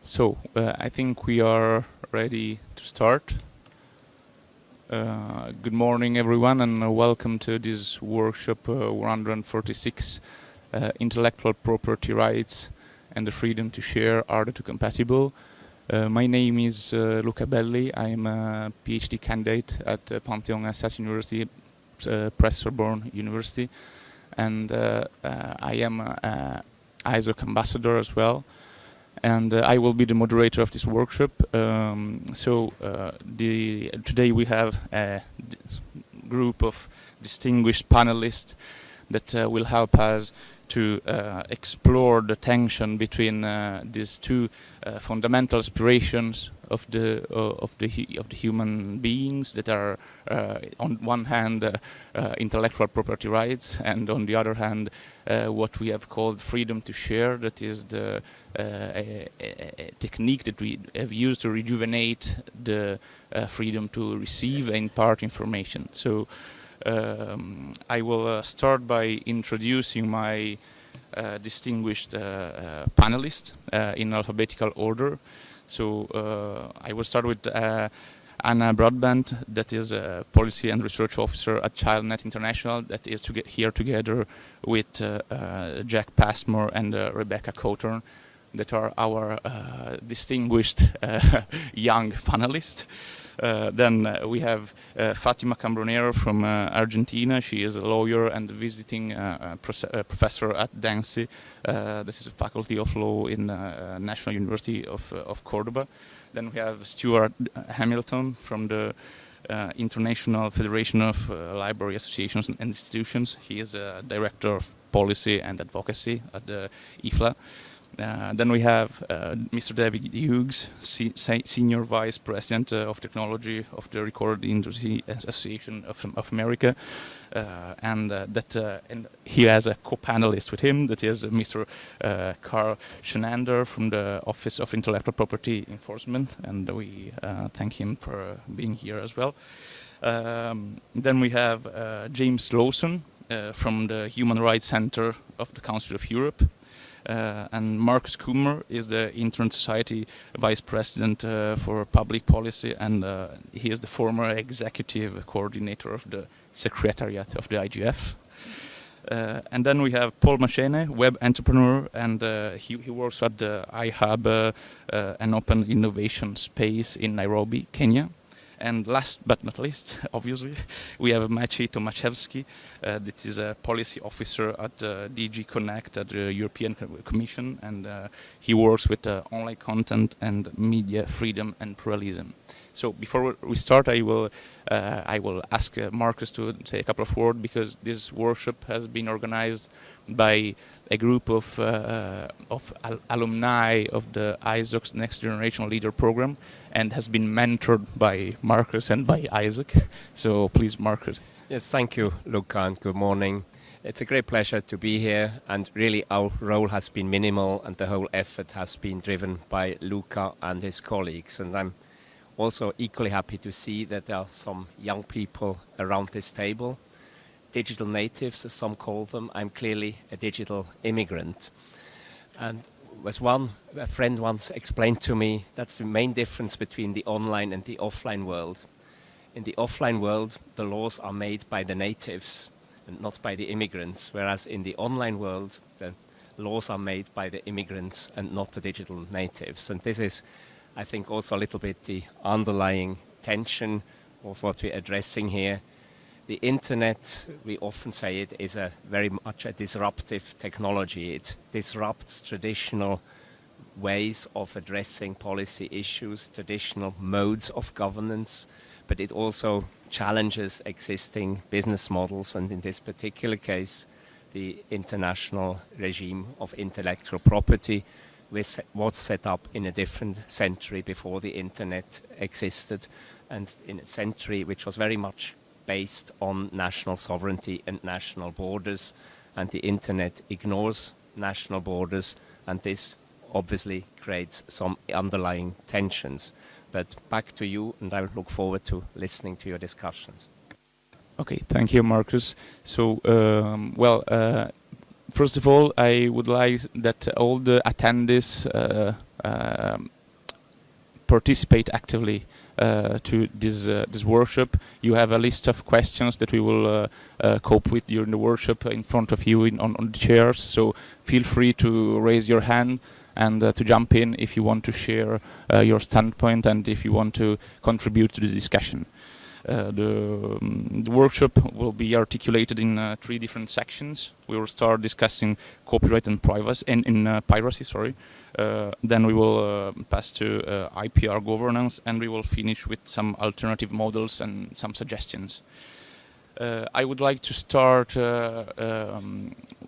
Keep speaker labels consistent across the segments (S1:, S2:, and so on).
S1: I think we are ready to start. Good morning, everyone, and welcome to this workshop 146, Intellectual Property Rights and the Freedom to Share Are the Two Compatible? My name is Luca Belli. I am a PhD candidate at Pantheon State University, Sorbonne University, and I am an ISOC ambassador as well. And I will be the moderator of this workshop. Today we have a group of distinguished panelists that will help us to explore the tension between these two fundamental aspirations of the human beings that are on one hand intellectual property rights, and on the other hand what we have called freedom to share. That is the a technique that we have used to rejuvenate the freedom to receive and impart information. So I will start by introducing my distinguished panelists in alphabetical order. So I will start with Anna Broadbent, that is a policy and research officer at ChildNet International, that is here together with Jack Passmore and Rebecca Cothorn, that are our distinguished young panelists. Then we have Fatima Cambronero from Argentina. She is a lawyer and visiting professor at DANCE. This is a faculty of law in National University of Cordoba. Then we have Stuart Hamilton from the International Federation of Library Associations and Institutions. He is a director of policy and advocacy at the IFLA. Then we have Mr. David Hughes, Senior Vice President of Technology of the Recorded Industry Association of America, and he has a co-panelist with him, that is Mr. Carl Shenander from the Office of Intellectual Property Enforcement, and we thank him for being here as well. Then we have James Lawson from the Human Rights Center of the Council of Europe. And Marcus Kummer is the Internet Society Vice President for Public Policy, and he is the former executive coordinator of the Secretariat of the IGF. And then we have Paul Machene, web entrepreneur, and he works at the iHub, an open innovation space in Nairobi, Kenya. And last but not least, obviously, we have Maciej Tomaszewski, that is a policy officer at DG Connect at the European Commission, and he works with online content and media freedom and pluralism. So before we start, I will ask Marcus to say a couple of words, because this workshop has been organized by a group of alumni of the ISOC's Next Generation Leader program, and has been mentored by Marcus and by Isaac. So please, Marcus.
S2: Yes, thank you, Luca, and good morning. It's a great pleasure to be here, and really our role has been minimal, and the whole effort has been driven by Luca and his colleagues. And I'm also equally happy to see that there are some young people around this table. Digital natives, as some call them. I'm clearly a digital immigrant. And as a friend once explained to me, that's the main difference between the online and the offline world. In the offline world, the laws are made by the natives and not by the immigrants, whereas in the online world, the laws are made by the immigrants and not the digital natives. And this is, I think, also a little bit the underlying tension of what we're addressing here. The internet, we often say it is very much a disruptive technology. It disrupts traditional ways of addressing policy issues, traditional modes of governance, but it also challenges existing business models, and in this particular case, the international regime of intellectual property was set up in a different century before the internet existed, and in a century which was very much based on national sovereignty and national borders, and the internet ignores national borders, and this obviously creates some underlying tensions. But back to you, and I look forward to listening to your discussions.
S1: Okay, thank you, Marcus. So, first of all, I would like that all the attendees participate actively to this workshop. You have a list of questions that we will cope with during the workshop in front of you on the chairs. So feel free to raise your hand and to jump in if you want to share your standpoint and if you want to contribute to the discussion. The workshop will be articulated in 3 different sections. We will start discussing copyright and privacy and piracy. Sorry. Then we will pass to IPR governance, and we will finish with some alternative models and some suggestions. I would like to start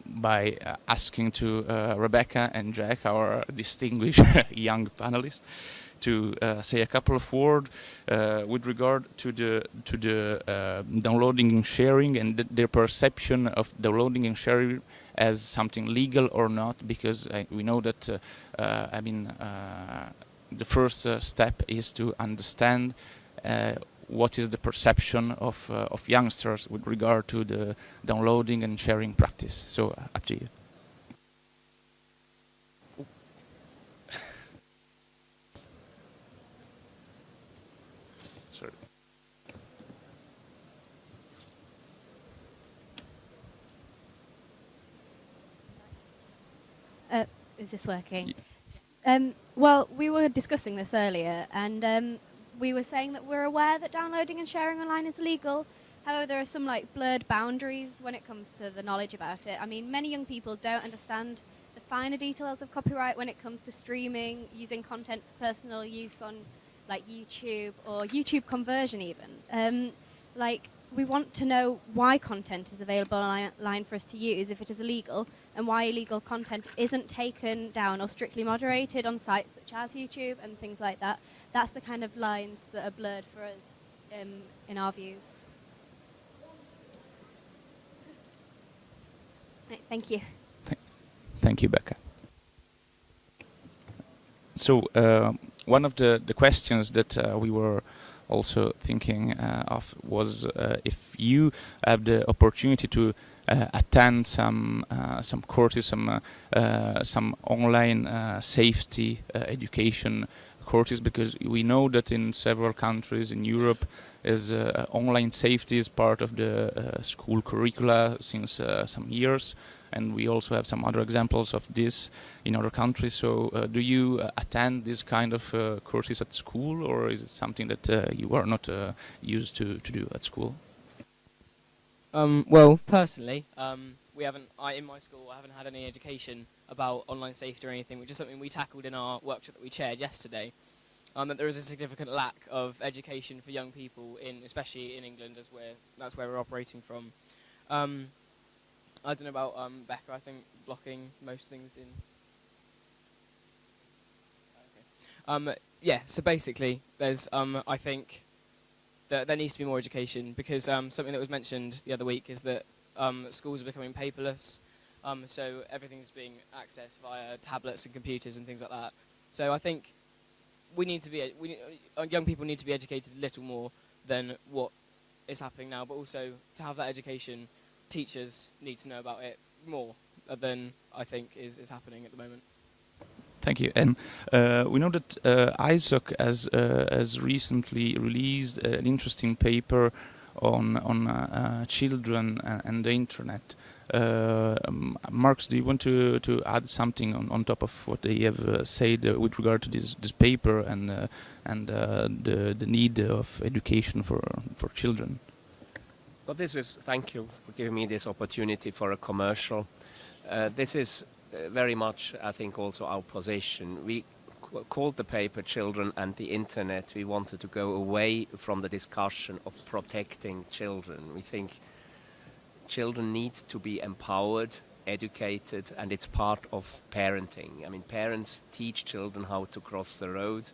S1: by asking to Rebecca and Jack, our distinguished young panelists, to say a couple of words with regard to the downloading and sharing and their perception of downloading and sharing as something legal or not, because we know that the first step is to understand what is the perception of youngsters with regard to the downloading and sharing practice. So up to you. Sorry.
S3: Is this working? Well, we were discussing this earlier, and we were saying that we're aware that downloading and sharing online is illegal. However, there are some blurred boundaries when it comes to the knowledge about it. I mean, many young people don't understand the finer details of copyright when it comes to streaming, using content for personal use on YouTube or YouTube conversion even. We want to know why content is available online for us to use if it is illegal, and why illegal content isn't taken down or strictly moderated on sites such as YouTube and things like that. That's the kind of lines that are blurred for us in our views. Right, thank you.
S1: Thank you, Becca. So one of the questions that we were also thinking of was if you have the opportunity to attend some courses, some online safety education courses, because we know that in several countries in Europe online safety is part of the school curricula since some years, and we also have some other examples of this in other countries. So do you attend this kind of courses at school, or is it something that you are not used to do at school?
S4: Well, personally, in my school, I haven't had any education about online safety or anything, which is something we tackled in our workshop that we chaired yesterday. That there is a significant lack of education for young people, especially in England, that's where we're operating from. I don't know about Becca. I think blocking most things in. Okay. Yeah. So basically, there's I think that there needs to be more education, because something that was mentioned the other week is that schools are becoming paperless. So everything's being accessed via tablets and computers and things like that. So I think young people need to be educated a little more than what is happening now, but also to have that education, teachers need to know about it more than I think is happening at the moment.
S1: Thank you. And we know that ISOC has recently released an interesting paper on children and the internet. Marx, do you want to add something on top of what they have said with regard to this paper and the need of education for children?
S2: Well, thank you for giving me this opportunity for a commercial. This is very much, I think, also our position. We called the paper Children and the Internet. We wanted to go away from the discussion of protecting children. We think children need to be empowered, educated, and it's part of parenting. I mean, parents teach children how to cross the road,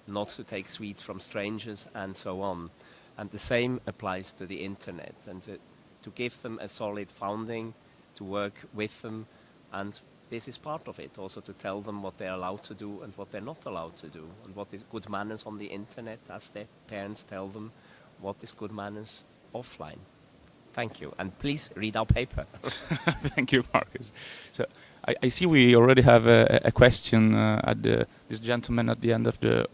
S2: not to take sweets from strangers, and so on. And the same applies to the internet, and to give them a solid founding, to work with them, and this is part of it, also to tell them what they're allowed to do and what they're not allowed to do, and what is good manners on the internet, as their parents tell them what is good manners offline. Thank you, and please read our paper.
S1: Thank you, Marcus. So I see we already have a question at this gentleman at the end of the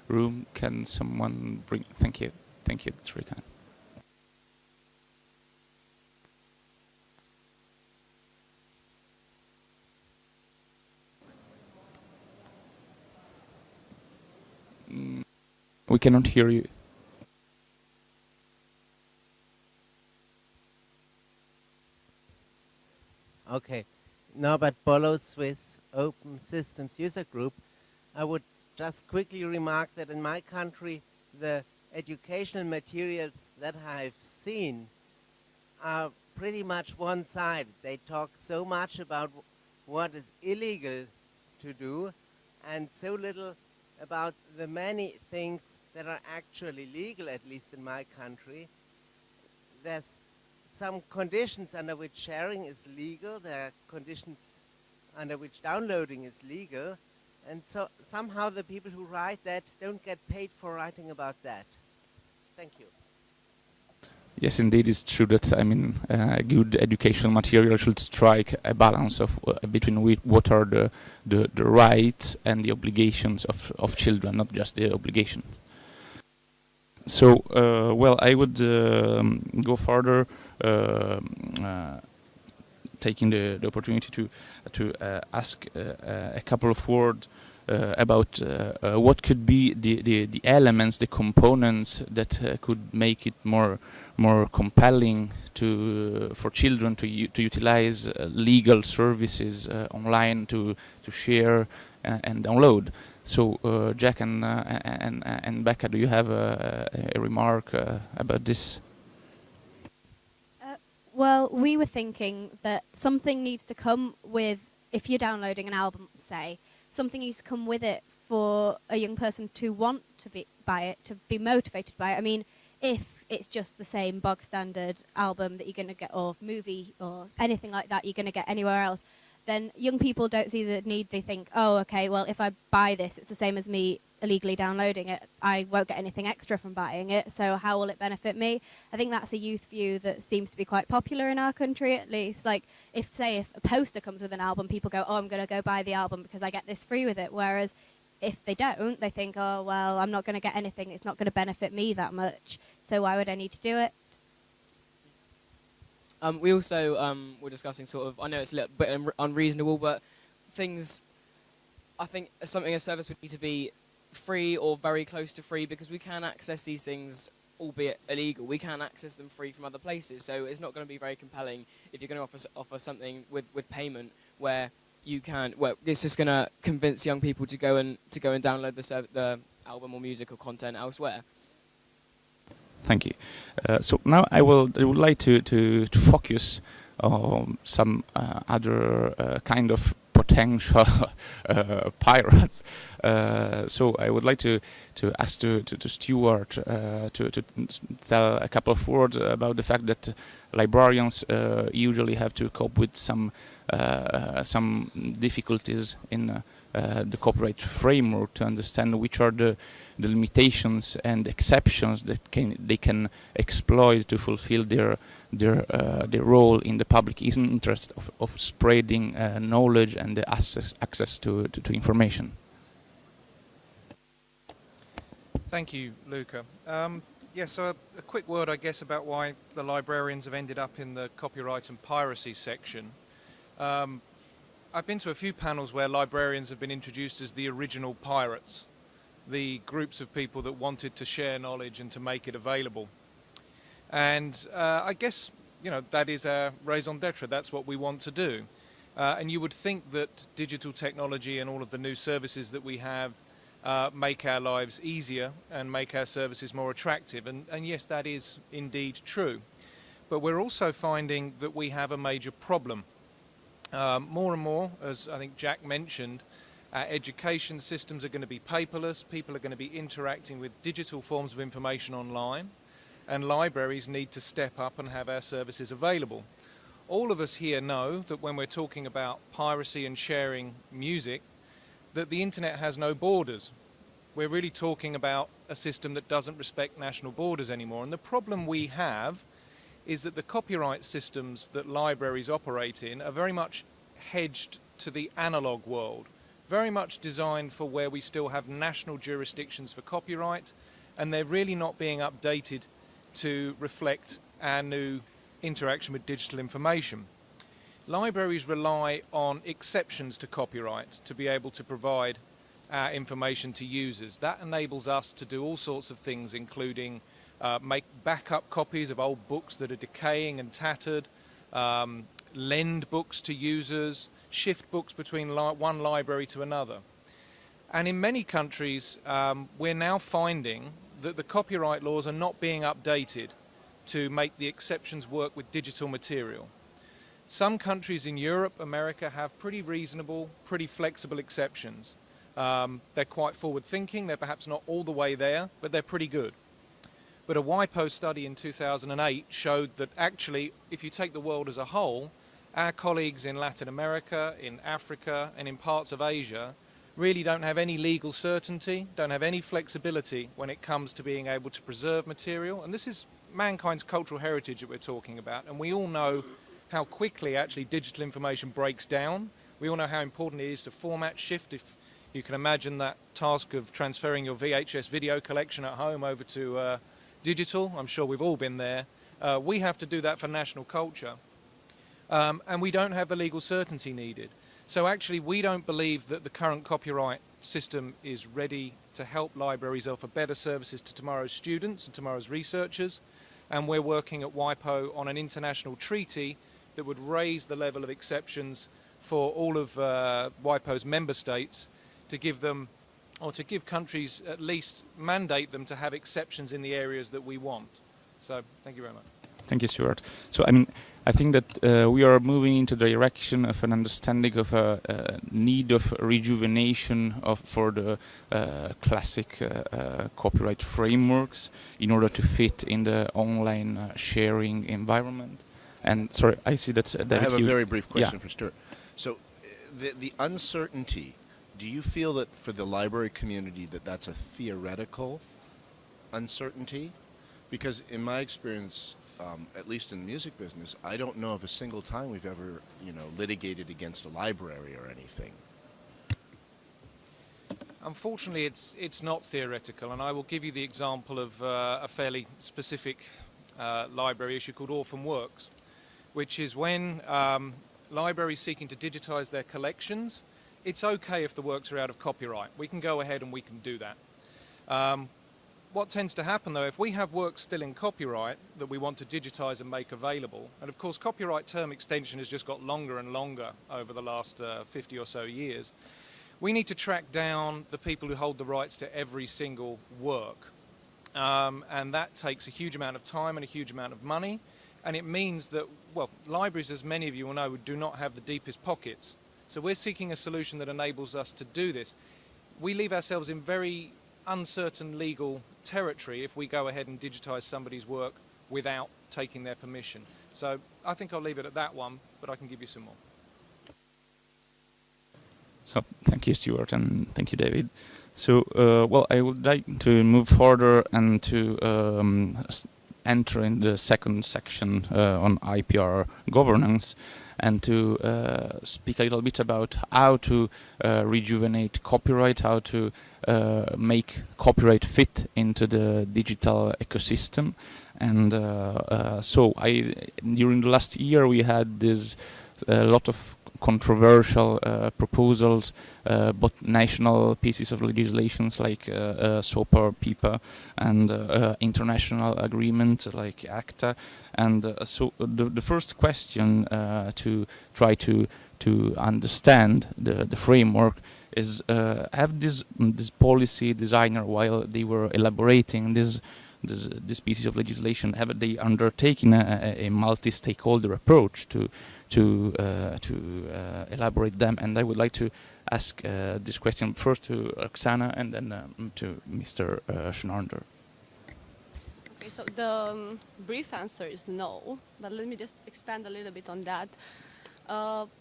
S1: room. Can someone bring? Thank you. Thank you. That's very kind. We cannot hear you.
S5: Okay. Norbert Bollo, Swiss Open Systems User Group. I would just quickly remark that in my country, the educational materials that I've seen are pretty much one-sided. They talk so much about what is illegal to do and so little about the many things that are actually legal, at least in my country. There's some conditions under which sharing is legal. There are conditions under which downloading is legal. And so somehow the people who write that don't get paid for writing about that. Thank you.
S1: Yes, indeed, it's true that good educational material should strike a balance of between what are the rights and the obligations of children, not just the obligations. So, well, I would go further, taking the opportunity to ask a couple of words about what could be the elements, the components that could make it more compelling for children to utilize legal services online to share and download. So, Jack and Becca, do you have a remark about this?
S3: Well, we were thinking that something needs to come with, if you're downloading an album, say, something needs to come with it for a young person to want to buy it, to be motivated by it. I mean, if it's just the same bog standard album that you're going to get, or movie, or anything like that you're going to get anywhere else, then young people don't see the need. They think, oh, okay, well, if I buy this, it's the same as me illegally downloading it. I won't get anything extra from buying it, so how will it benefit me? I think that's a youth view that seems to be quite popular in our country, at least. Like, if a poster comes with an album, people go, oh, I'm going to go buy the album because I get this free with it. Whereas if they don't, they think, oh, well, I'm not going to get anything. It's not going to benefit me that much, so why would I need to do it?
S4: We also were discussing sort of, I know it's a little bit unreasonable, but things, I think a service would need to be free or very close to free, because we can access these things, albeit illegal. We can access them free from other places, so it's not going to be very compelling if you're going to offer something with payment where you can. Well, it's just going to convince young people to go and download the album or music or content elsewhere.
S1: Thank you. So now I would like to focus on some other kind of potential pirates. So I would like to ask to Stuart to tell a couple of words about the fact that librarians usually have to cope with some difficulties in the copyright framework to understand which are the limitations and exceptions that they can exploit to fulfill their role in the public interest of spreading knowledge and the access to information.
S6: Thank you, Luca. So a quick word, I guess, about why the librarians have ended up in the copyright and piracy section. I've been to a few panels where librarians have been introduced as the original pirates, the groups of people that wanted to share knowledge and to make it available. And I guess, that is our raison d'etre. That's what we want to do. And you would think that digital technology and all of the new services that we have make our lives easier and make our services more attractive. And yes, that is indeed true. But we're also finding that we have a major problem. More and more, as I think Jack mentioned, our education systems are going to be paperless. People are going to be interacting with digital forms of information online, and libraries need to step up and have our services available. All of us here know that when we're talking about piracy and sharing music, that the internet has no borders. We're really talking about a system that doesn't respect national borders anymore. And the problem we have is that the copyright systems that libraries operate in are very much hedged to the analog world, very much designed for where we still have national jurisdictions for copyright, and they're really not being updated to reflect our new interaction with digital information. Libraries rely on exceptions to copyright to be able to provide our information to users. That enables us to do all sorts of things, including make backup copies of old books that are decaying and tattered, lend books to users, shift books between one library to another. And in many countries, we're now finding that the copyright laws are not being updated to make the exceptions work with digital material. Some countries in Europe, America, have pretty reasonable, pretty flexible exceptions. They're quite forward-thinking. They're perhaps not all the way there, but they're pretty good. But a WIPO study in 2008 showed that actually, if you take the world as a whole, our colleagues in Latin America, in Africa, and in parts of Asia really don't have any legal certainty, don't have any flexibility when it comes to being able to preserve material. And this is mankind's cultural heritage that we're talking about. And we all know how quickly actually digital information breaks down. We all know how important it is to format shift. If you can imagine that task of transferring your VHS video collection at home over to digital, I'm sure we've all been there. We have to do that for national culture. And we don't have the legal certainty needed. So actually we don't believe that the current copyright system is ready to help libraries offer better services to tomorrow's students and tomorrow's researchers. And we're working at WIPO on an international treaty that would raise the level of exceptions for all of WIPO's member states to give them, or to give countries at least mandate them to have exceptions in the areas that we want. So thank you very much.
S1: Thank you, Stuart. So, I mean, I think that we are moving into the direction of an understanding of a need of rejuvenation for the classic copyright frameworks in order to fit in the online sharing environment. And sorry, I see that
S7: I have a very brief question for Stuart. So, the uncertainty, do you feel that for the library community that that's a theoretical uncertainty? Because in my experience, at least in the music business, I don't know of a single time we've ever, litigated against a library or anything.
S6: Unfortunately, it's not theoretical, and I will give you the example of a fairly specific library issue called Orphan Works, which is when libraries seeking to digitize their collections, it's okay if the works are out of copyright. We can go ahead and we can do that. What tends to happen, though, if we have works still in copyright that we want to digitize and make available, and of course copyright term extension has just got longer and longer over the last 50 or so years, we need to track down the people who hold the rights to every single work. And that takes a huge amount of time and a huge amount of money, and it means that, well, libraries, as many of you will know, do not have the deepest pockets. So we're seeking a solution that enables us to do this. We leave ourselves in very uncertain legal territory if we go ahead and digitize somebody's work without taking their permission. So I think I'll leave it at that one, but I can give you some more.
S1: So thank you, Stuart, and thank you, David. So, well, I would like to move further and to enter in the second section on IPR governance, and to speak a little bit about how to rejuvenate copyright, how to make copyright fit into the digital ecosystem. And so during the last year we had this lot of controversial proposals, both national pieces of legislations like SOPA, PIPA, and international agreements like ACTA. And so the first question to try to understand the framework is, have this policy designer, while they were elaborating this pieces of legislation, have they undertaken a multi-stakeholder approach to elaborate them? And I would like to ask this question first to Oksana and then to Mr. Schnander.
S8: Okay, so the brief answer is no, but let me just expand a little bit on that.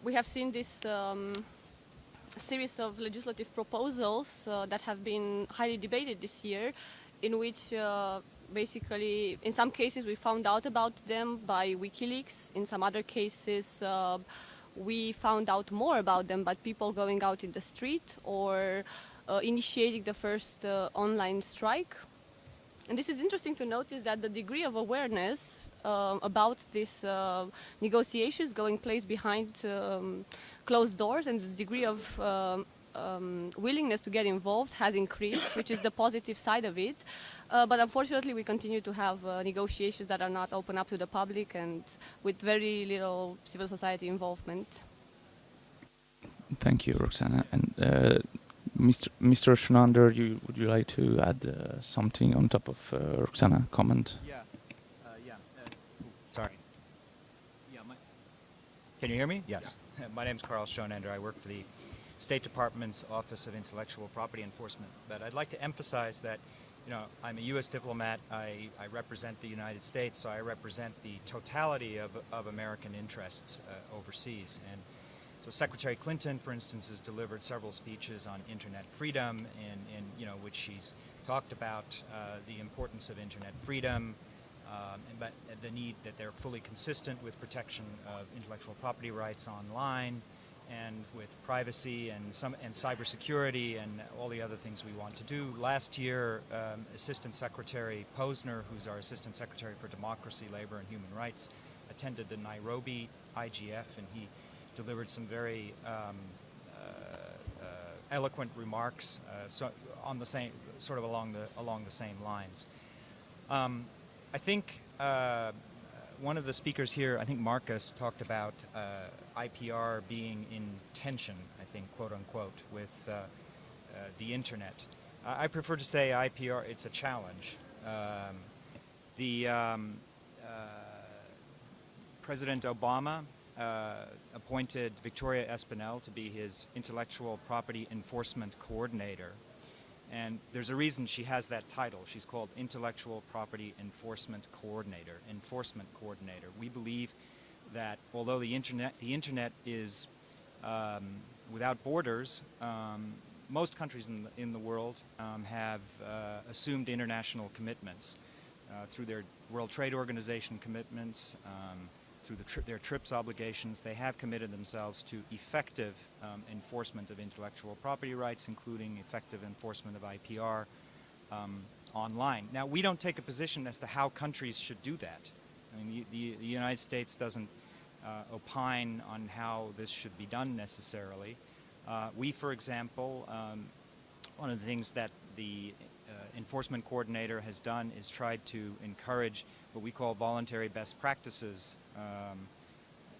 S8: We have seen this series of legislative proposals that have been highly debated this year, in which basically, in some cases we found out about them by WikiLeaks. In some other cases, we found out more about them by people going out in the street or initiating the first online strike. And this is interesting to notice that the degree of awareness about these negotiations going place behind closed doors and the degree of willingness to get involved has increased, which is the positive side of it. But unfortunately, we continue to have negotiations that are not open up to the public and with very little civil society involvement.
S1: Thank you, Roxana. And Mr. Schnander, would you like to add something on top of Roxana's comment?
S9: Yeah. Sorry. Yeah. Can you hear me? Yes. Yeah. My name is Carl Schonander. I work for the State Department's Office of Intellectual Property Enforcement. But I'd like to emphasize that, I'm a U.S. diplomat. I represent the United States, so I represent the totality of American interests overseas. And so Secretary Clinton, for instance, has delivered several speeches on internet freedom, in which she's talked about the importance of internet freedom, but the need that they're fully consistent with protection of intellectual property rights online, and with privacy and cybersecurity and all the other things we want to do. Last year, Assistant Secretary Posner, who's our Assistant Secretary for Democracy, Labor, and Human Rights, attended the Nairobi IGF, and he delivered some very eloquent remarks, on the same along the same lines. I think one of the speakers here, I think Marcus, talked about IPR being in tension, I think, quote unquote, with the internet. I prefer to say IPR, it's a challenge. President Obama appointed Victoria Espinel to be his intellectual property enforcement coordinator. And there's a reason she has that title. She's called Intellectual Property Enforcement Coordinator, Enforcement Coordinator. We believe that although the internet is without borders, most countries in the world have assumed international commitments through their World Trade Organization commitments, through their TRIPS obligations. They have committed themselves to effective enforcement of intellectual property rights, including effective enforcement of IPR online. Now, we don't take a position as to how countries should do that. I mean, the United States doesn't opine on how this should be done necessarily. We, for example, one of the things that the enforcement coordinator has done is tried to encourage what we call voluntary best practices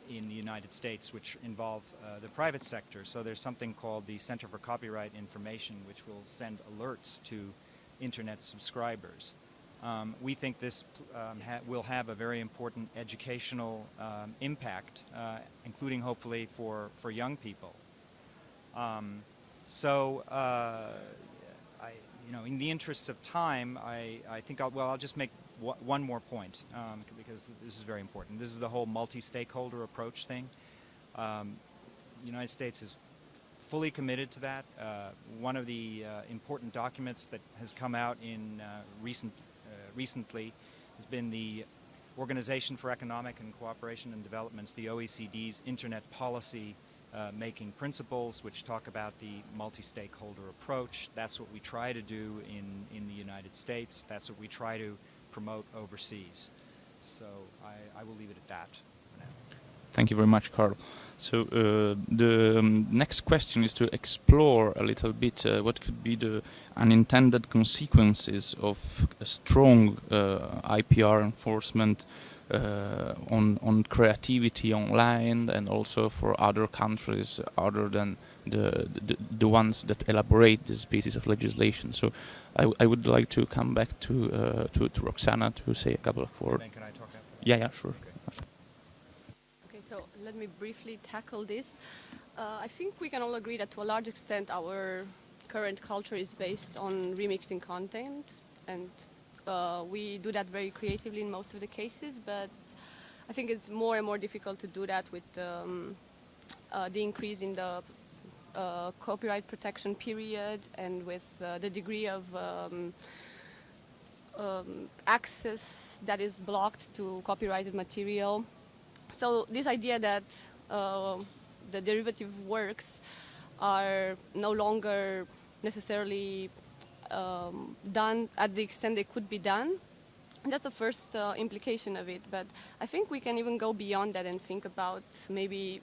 S9: in the United States, which involve the private sector. So there's something called the Center for Copyright Information, which will send alerts to internet subscribers. We think this will have a very important educational impact, including hopefully for young people. In the interests of time, I think I'll just make one more point, because this is very important. This is the whole multi-stakeholder approach thing. The United States is fully committed to that. One of the important documents that has come out in recently has been the Organization for Economic and Cooperation and Development's, the OECD's Internet Policy making principles, which talk about the multi-stakeholder approach. That's what we try to do in the United States. That's what we try to promote overseas. So I will leave it at that for now.
S1: Thank you very much, Carl. So the next question is to explore a little bit what could be the unintended consequences of a strong IPR enforcement on creativity online, and also for other countries other than the ones that elaborate these pieces of legislation. So I would like to come back to Roxana to say a couple of words.
S9: Can I talk after?
S1: Yeah, sure.
S8: Okay, so let me briefly tackle this. I think we can all agree that to a large extent our current culture is based on remixing content, and we do that very creatively in most of the cases, but I think it's more and more difficult to do that with the increase in the copyright protection period, and with the degree of access that is blocked to copyrighted material. So this idea that the derivative works are no longer necessarily done at the extent they could be done. And that's the first implication of it. But I think we can even go beyond that and think about maybe,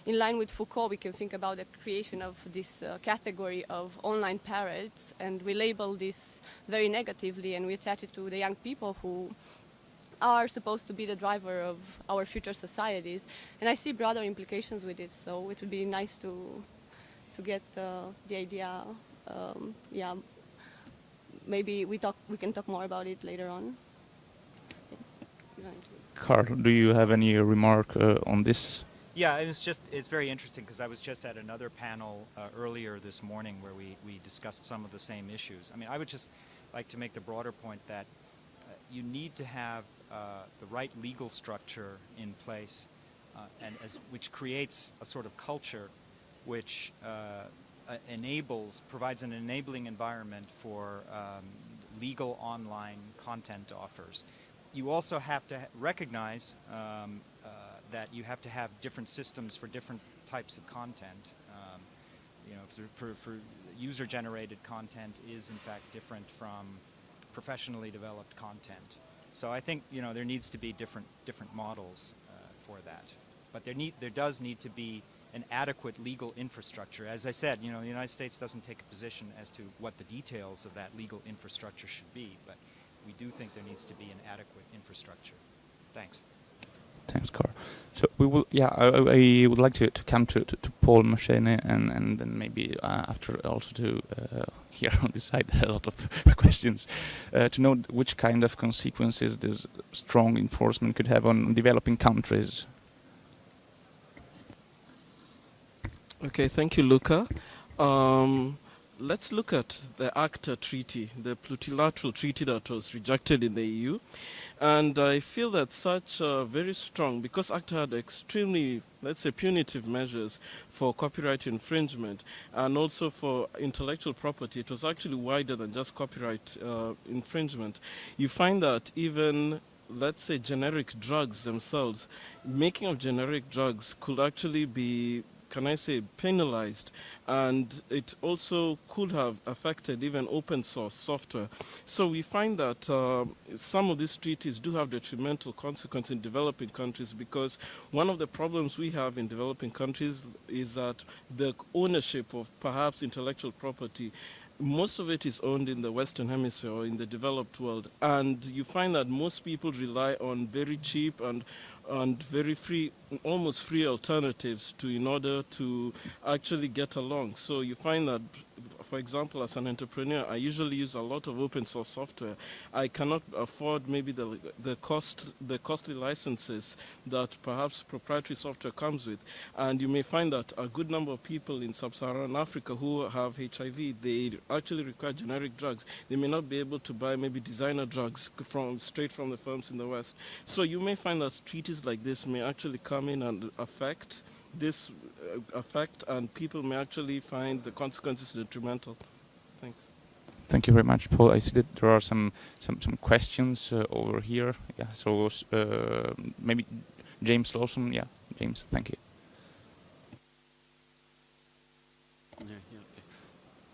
S8: in line with Foucault, we can think about the creation of this category of online parrots, and we label this very negatively, and we attach it to the young people who are supposed to be the driver of our future societies. And I see broader implications with it, so it would be nice to get the idea. Yeah, maybe we can talk more about it later on.
S1: Carl, do you have any remark on this?
S9: Yeah, it's very interesting because I was just at another panel earlier this morning where we discussed some of the same issues. I mean, I would just like to make the broader point that you need to have the right legal structure in place, which creates a sort of culture which provides an enabling environment for legal online content offers. You also have to recognize that you have to have different systems for different types of content. For user-generated content is in fact different from professionally developed content. So I think there needs to be different models for that. But there does need to be an adequate legal infrastructure. As I said, the United States doesn't take a position as to what the details of that legal infrastructure should be, but we do think there needs to be an adequate infrastructure. Thanks.
S1: Thanks, Carl. So we will, I would like to come to Paul Machene and then maybe after also to hear on this side a lot of questions to know which kind of consequences this strong enforcement could have on developing countries.
S10: Okay, thank you, Luca. Let's look at the ACTA treaty, the multilateral treaty that was rejected in the EU. And I feel that such very strong, because ACTA had extremely, let's say, punitive measures for copyright infringement and also for intellectual property. It was actually wider than just copyright infringement. You find that even, let's say, generic drugs themselves, making of generic drugs could actually be, can I say, penalized, and it also could have affected even open source software. So we find that some of these treaties do have detrimental consequences in developing countries, because one of the problems we have in developing countries is that the ownership of perhaps intellectual property, most of it is owned in the Western Hemisphere or in the developed world, and you find that most people rely on very cheap and very free, almost free alternatives in order to actually get along. So you find that, for example, as an entrepreneur, I usually use a lot of open source software. I cannot afford maybe the costly licenses that perhaps proprietary software comes with. And you may find that a good number of people in sub-Saharan Africa who have HIV, they actually require generic drugs. They may not be able to buy maybe designer drugs straight from the firms in the West. So you may find that treaties like this may actually come in and affect this and people may actually find the consequences detrimental. Thanks.
S1: Thank you very much, Paul. I see that there are some questions over here. Yeah, so maybe James Lawson. Yeah, James, thank you.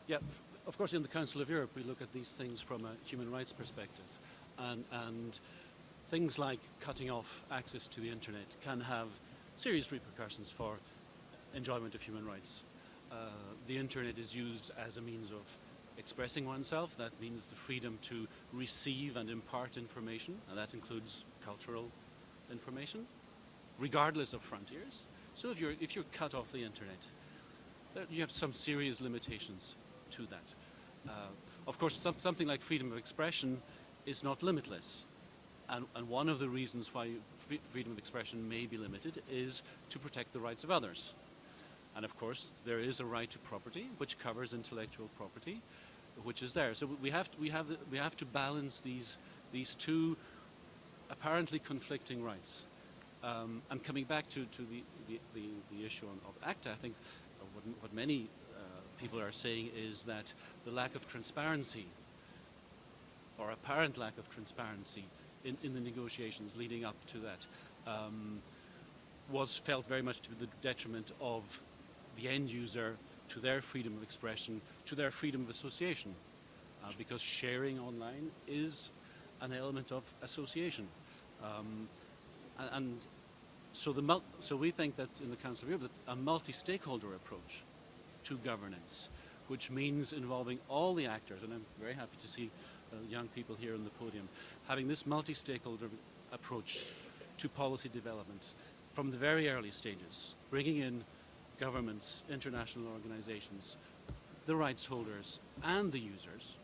S11: Yeah, of course, in the Council of Europe, we look at these things from a human rights perspective, and things like cutting off access to the internet can have serious repercussions for enjoyment of human rights. The internet is used as a means of expressing oneself. That means the freedom to receive and impart information, and that includes cultural information, regardless of frontiers. So if you're cut off the internet, you have some serious limitations to that. Of course, something like freedom of expression is not limitless. And one of the reasons why freedom of expression may be limited is to protect the rights of others. And of course, there is a right to property, which covers intellectual property, which is there. So we have to balance these two apparently conflicting rights. And coming back to the issue of ACTA, I think what many people are saying is that the lack of transparency, or apparent lack of transparency, in the negotiations leading up to that, was felt very much to be the detriment of the end user, to their freedom of expression, to their freedom of association, because sharing online is an element of association. And so we think that in the Council of Europe that a multi-stakeholder approach to governance, which means involving all the actors, and I'm very happy to see young people here on the podium, having this multi-stakeholder approach to policy development from the very early stages, bringing in governments, international organizations, the rights holders and the users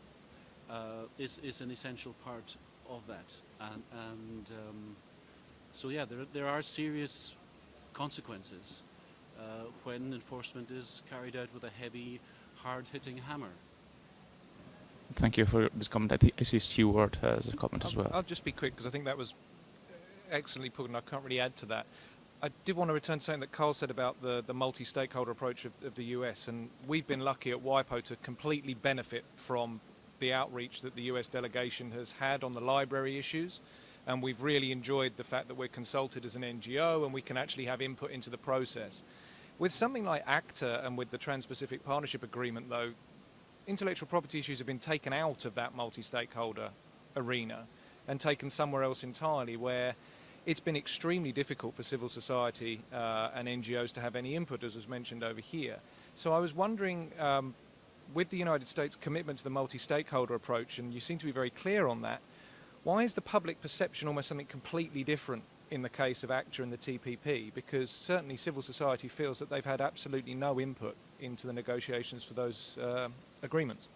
S11: is an essential part of that. So yeah, there are serious consequences when enforcement is carried out with a heavy, hard-hitting hammer.
S1: Thank you for this comment. I see Stuart has a comment as well.
S6: I'll just be quick because I think that was excellently put and I can't really add to that. I did want to return to something that Carl said about the multi-stakeholder approach of the US, and we've been lucky at WIPO to completely benefit from the outreach that the US delegation has had on the library issues, and we've really enjoyed the fact that we're consulted as an NGO and we can actually have input into the process. With something like ACTA and with the Trans-Pacific Partnership Agreement, though, intellectual property issues have been taken out of that multi-stakeholder arena and taken somewhere else entirely, where it's been extremely difficult for civil society and NGOs to have any input, as was mentioned over here. So I was wondering, with the United States' commitment to the multi-stakeholder approach, and you seem to be very clear on that, why is the public perception almost something completely different in the case of ACTA and the TPP? Because certainly civil society feels that they've had absolutely no input into the negotiations for those agreements.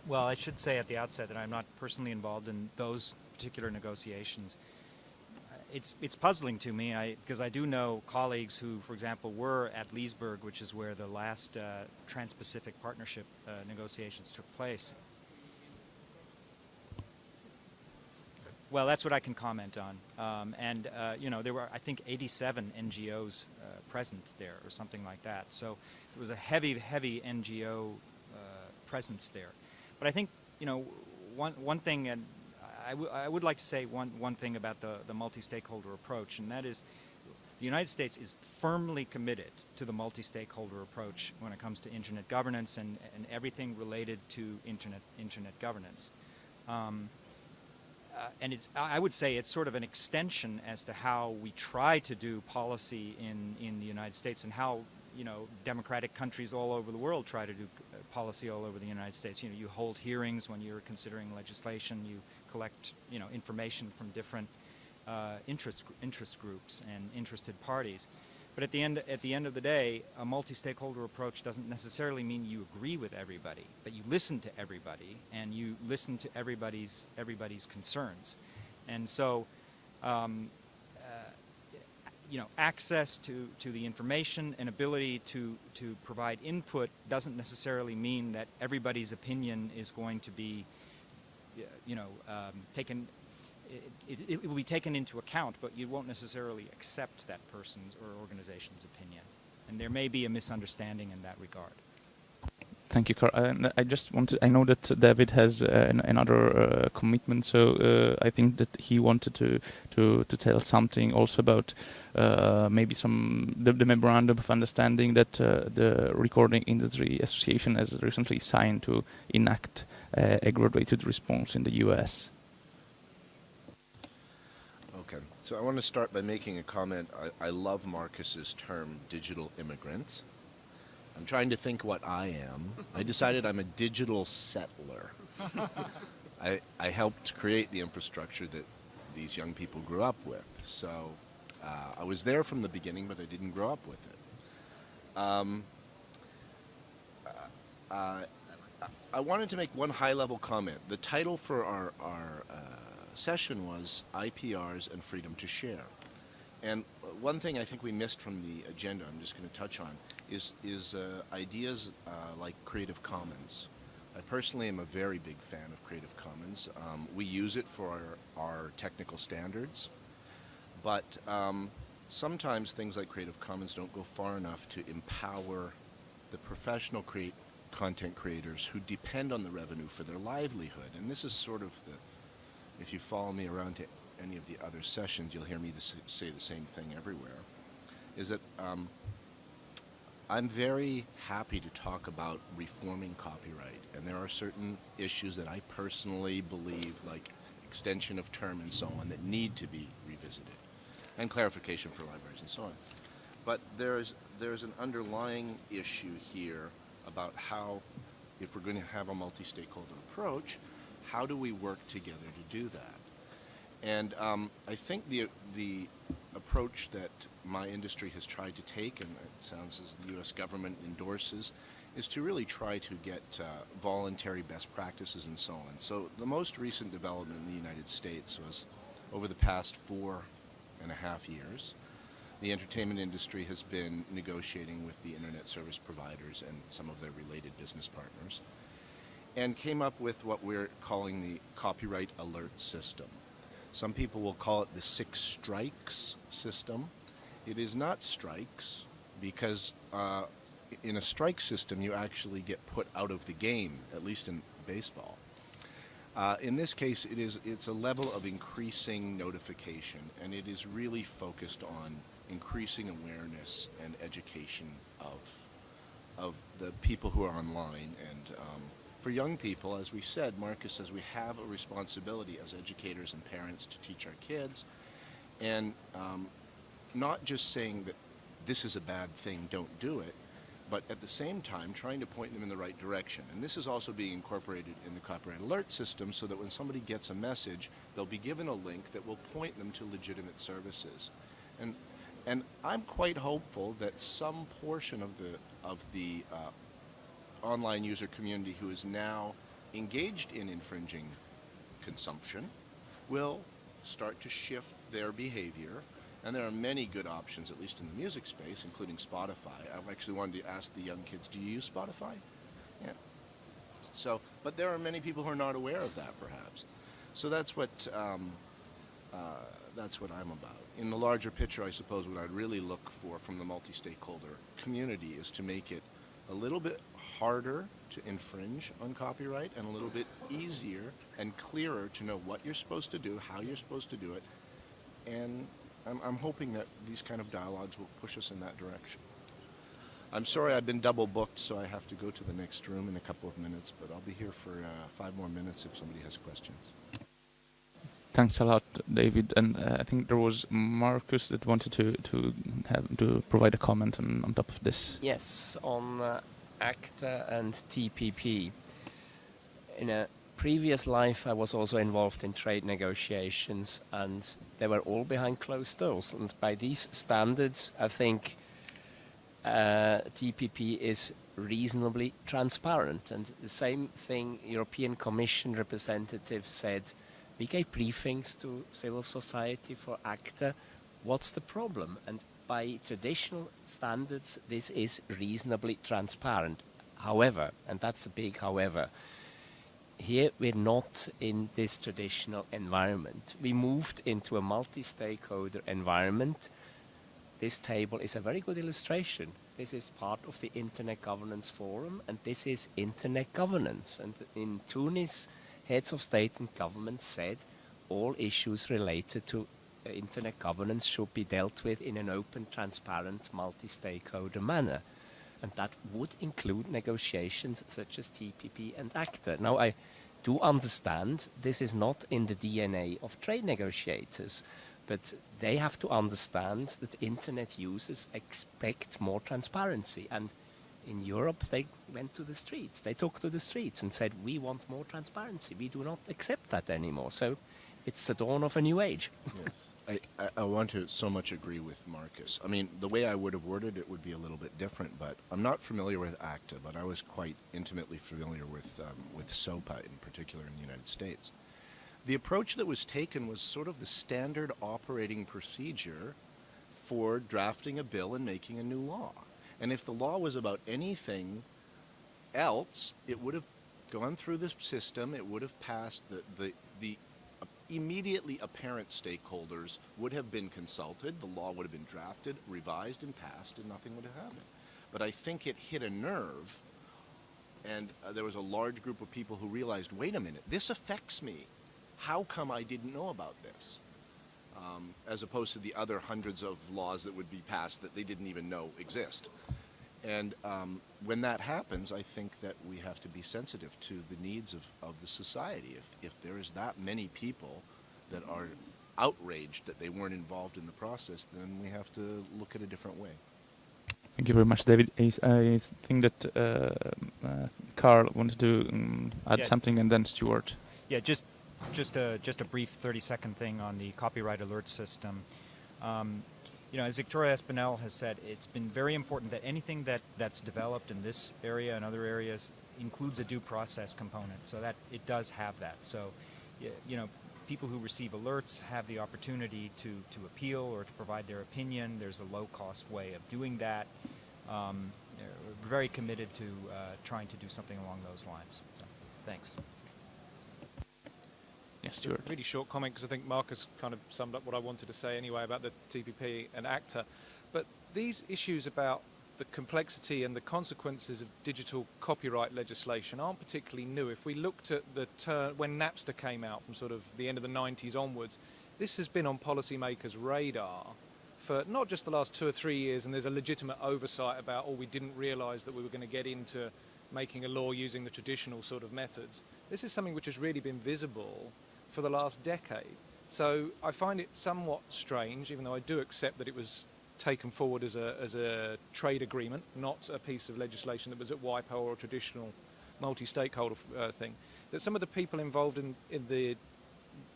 S9: Well, I should say at the outset that I'm not personally involved in those particular negotiations. It's puzzling to me because I do know colleagues who, for example, were at Leesburg, which is where the last Trans-Pacific Partnership negotiations took place. Well, that's what I can comment on. You know, there were, I think, 87 NGOs present there or something like that. So it was a heavy NGO presence there. But I think, you know, one thing, and I would like to say one thing about the multi-stakeholder approach, and that is the United States is firmly committed to the multi-stakeholder approach when it comes to internet governance and everything related to internet governance. And I would say it's sort of an extension as to how we try to do policy in the United States and how, you know, democratic countries all over the world try to do policy all over the United States. You know, you hold hearings when you're considering legislation, you collect, you know, information from different interest groups and interested parties. But at the end of the day, a multi-stakeholder approach doesn't necessarily mean you agree with everybody, but you listen to everybody and you listen to everybody's concerns. And so, you know, access to the information and ability to provide input doesn't necessarily mean that everybody's opinion is going to be, you know, taken. It will be taken into account, but you won't necessarily accept that person's or organization's opinion. And there may be a misunderstanding in that regard.
S1: Thank you, Carl. I just wanted, I know that David has another commitment, so I think that he wanted to tell something also about maybe the memorandum of understanding that the Recording Industry Association has recently signed to enact a graduated response in the US.
S7: Okay, so I want to start by making a comment. I love Marcus's term, digital immigrant. I'm trying to think what I am. I decided I'm a digital settler. I helped create the infrastructure that these young people grew up with. So I was there from the beginning, but I didn't grow up with it. I wanted to make one high-level comment. The title for our session was IPRs and Freedom to Share. And one thing I think we missed from the agenda, I'm just going to touch on, is ideas like Creative Commons. I personally am a very big fan of Creative Commons. We use it for our technical standards, but sometimes things like Creative Commons don't go far enough to empower the professional content creators who depend on the revenue for their livelihood. And this is sort of the, if you follow me around to any of the other sessions, you'll hear me say the same thing everywhere, is that I'm very happy to talk about reforming copyright, and there are certain issues that I personally believe, like extension of term and so on, that need to be revisited, and clarification for libraries and so on. But there's an underlying issue here about how, if we're going to have a multi-stakeholder approach, how do we work together to do that? And I think the approach that my industry has tried to take, and it sounds as the U.S. government endorses, is to really try to get voluntary best practices and so on. So the most recent development in the United States was over the past 4.5 years. The entertainment industry has been negotiating with the internet service providers and some of their related business partners, and came up with what we're calling the copyright alert system. Some people will call it the 6 strikes system. It is not strikes, because in a strike system you actually get put out of the game, at least in baseball. In this case, it's a level of increasing notification, and it is really focused on increasing awareness and education of the people who are online. And for young people, as we said, Marcus says we have a responsibility as educators and parents to teach our kids, and not just saying that this is a bad thing, don't do it, but at the same time trying to point them in the right direction. And this is also being incorporated in the copyright alert system, so that when somebody gets a message, they'll be given a link that will point them to legitimate services. And I'm quite hopeful that some portion of the online user community who is now engaged in infringing consumption will start to shift their behavior. And there are many good options, at least in the music space, including Spotify. I've actually wanted to ask the young kids, do you use Spotify? Yeah. So, but there are many people who are not aware of that, perhaps. So that's what I'm about. In the larger picture, I suppose what I'd really look for from the multi-stakeholder community is to make it a little bit harder to infringe on copyright, and a little bit easier and clearer to know what you're supposed to do, how you're supposed to do it, and I'm hoping that these kind of dialogues will push us in that direction. I'm sorry I've been double booked, so I have to go to the next room in a couple of minutes, but I'll be here for 5 more minutes if somebody has questions.
S1: Thanks a lot, David. And I think there was Marcus that wanted to provide a comment on top of this.
S2: Yes, on ACTA and TPP. In a previous life, I was also involved in trade negotiations, and they were all behind closed doors. And by these standards, I think TPP is reasonably transparent. And the same thing, European Commission representatives said, we gave briefings to civil society for ACTA. What's the problem? And by traditional standards, this is reasonably transparent. However, and that's a big however, here we're not in this traditional environment. We moved into a multi-stakeholder environment. This table is a very good illustration. This is part of the Internet Governance Forum, and this is Internet governance. And in Tunis, heads of state and government said all issues related to Internet governance should be dealt with in an open, transparent, multi-stakeholder manner. And that would include negotiations such as TPP and ACTA. Now, I do understand this is not in the DNA of trade negotiators, but they have to understand that Internet users expect more transparency. And in Europe, they went to the streets. They took to the streets and said, we want more transparency. We do not accept that anymore. So it's the dawn of a new age.
S7: Yes. I want to so much agree with Marcus. I mean, the way I would have worded it would be a little bit different, but I'm not familiar with ACTA, but I was quite intimately familiar with SOPA in particular in the United States. The approach that was taken was sort of the standard operating procedure for drafting a bill and making a new law. And if the law was about anything else, it would have gone through the system, it would have passed, the immediately apparent stakeholders would have been consulted, the law would have been drafted, revised, and passed, and nothing would have happened. But I think it hit a nerve, and there was a large group of people who realized, wait a minute, this affects me. How come I didn't know about this? as opposed to the other hundreds of laws that would be passed that they didn't even know exist. And when that happens, I think that we have to be sensitive to the needs of the society. If there is that many people that are outraged that they weren't involved in the process, then we have to look at a different way.
S1: Thank you very much, David. I think that Carl wanted to add something, and then Stuart.
S9: Yeah, just a brief 30-second thing on the copyright alert system. You know, as Victoria Espinel has said, it's been very important that anything that's developed in this area and other areas includes a due process component, so that it does have that. So, you know, people who receive alerts have the opportunity to appeal or to provide their opinion. There's a low-cost way of doing that. We're very committed to trying to do something along those lines. So, thanks.
S1: Yes, Stuart.
S6: Really short comment, because I think Marcus kind of summed up what I wanted to say anyway about the TPP and ACTA. But these issues about the complexity and the consequences of digital copyright legislation aren't particularly new. If we looked at the when Napster came out from sort of the end of the 90s onwards, this has been on policymakers' radar for not just the last 2 or 3 years, and there's a legitimate oversight about, oh, we didn't realise that we were going to get into making a law using the traditional sort of methods. This is something which has really been visible for the last decade. So I find it somewhat strange, even though I do accept that it was taken forward as a trade agreement, not a piece of legislation that was at WIPO or a traditional multi-stakeholder thing, that some of the people involved in the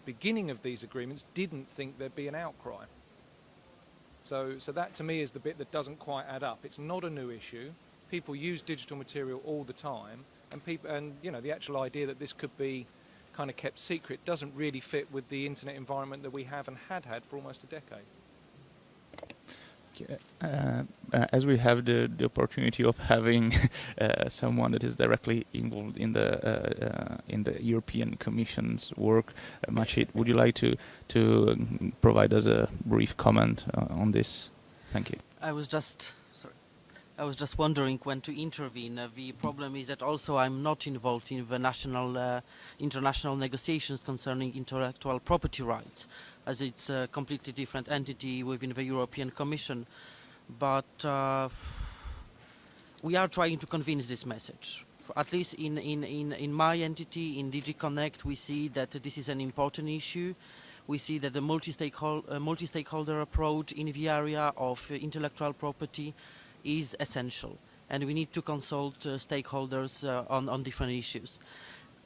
S6: beginning of these agreements didn't think there'd be an outcry. So that to me is the bit that doesn't quite add up. It's not a new issue. People use digital material all the time, and you know, the actual idea that this could be kind of kept secret doesn't really fit with the internet environment that we have and had for almost a decade.
S1: As we have the opportunity of having someone that is directly involved in the European Commission's work, Maciej, would you like to provide us a brief comment on this? Thank you.
S12: I was just wondering when to intervene. The problem is that also I'm not involved in the international negotiations concerning intellectual property rights, as it's a completely different entity within the European Commission. But we are trying to convince this message. At least in my entity, in DG Connect, we see that this is an important issue. We see that the multi-stakeholder approach in the area of intellectual property is essential, and we need to consult stakeholders on different issues.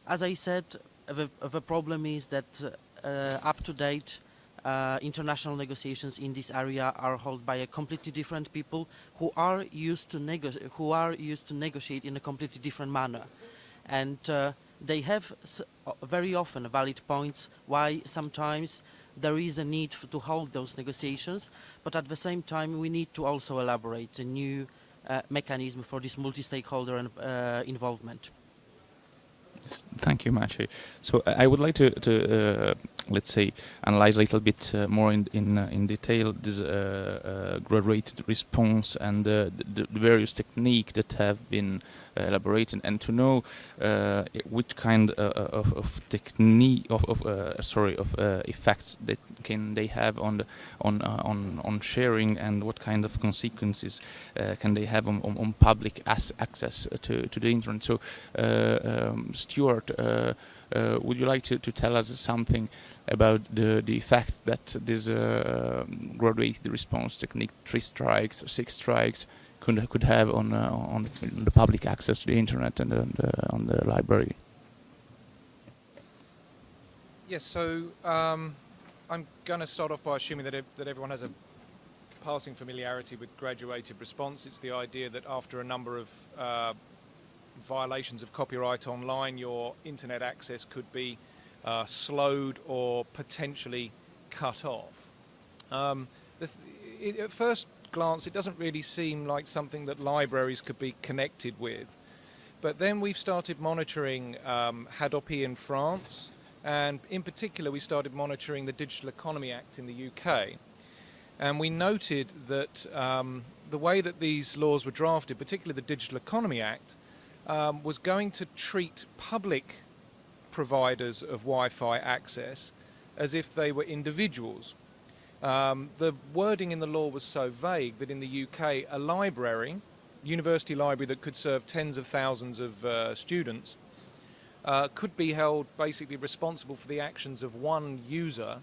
S12: As I said, the problem is that up to date international negotiations in this area are held by a completely different people who are used to negotiate in a completely different manner, and they have very often valid points why sometimes there is a need to hold those negotiations, but at the same time we need to also elaborate a new mechanism for this multi-stakeholder involvement.
S1: Thank you, Maciej. So I would like to let's say, analyze a little bit more in detail this graduated response and the various techniques that have been elaborated, and to know which kind of technique of effects that can they have on sharing, and what kind of consequences can they have on public access to the internet. So, Stuart, would you like to tell us something about the effect that this graduated response technique, 3 strikes or 6 strikes, could have on the public access to the internet and on the library?
S6: Yes, so I'm going to start off by assuming that everyone has a passing familiarity with graduated response. It's the idea that after a number of violations of copyright online, your internet access could be slowed or potentially cut off. At first glance, it doesn't really seem like something that libraries could be connected with. But then we've started monitoring Hadopi in France, and in particular we started monitoring the Digital Economy Act in the UK. And we noted that the way that these laws were drafted, particularly the Digital Economy Act, was going to treat public providers of Wi-Fi access as if they were individuals. The wording in the law was so vague that in the UK, a library, university library that could serve tens of thousands of students, could be held basically responsible for the actions of one user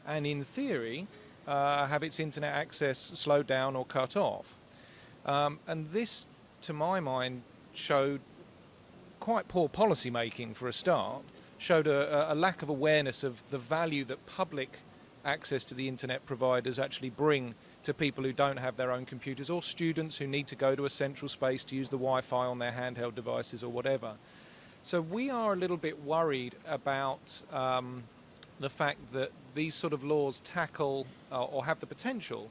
S6: and in theory have its internet access slowed down or cut off. And this, to my mind, showed quite poor policy making for a start, showed a lack of awareness of the value that public access to the internet providers actually bring to people who don't have their own computers, or students who need to go to a central space to use the Wi-Fi on their handheld devices or whatever. So we are a little bit worried about the fact that these sort of laws tackle or have the potential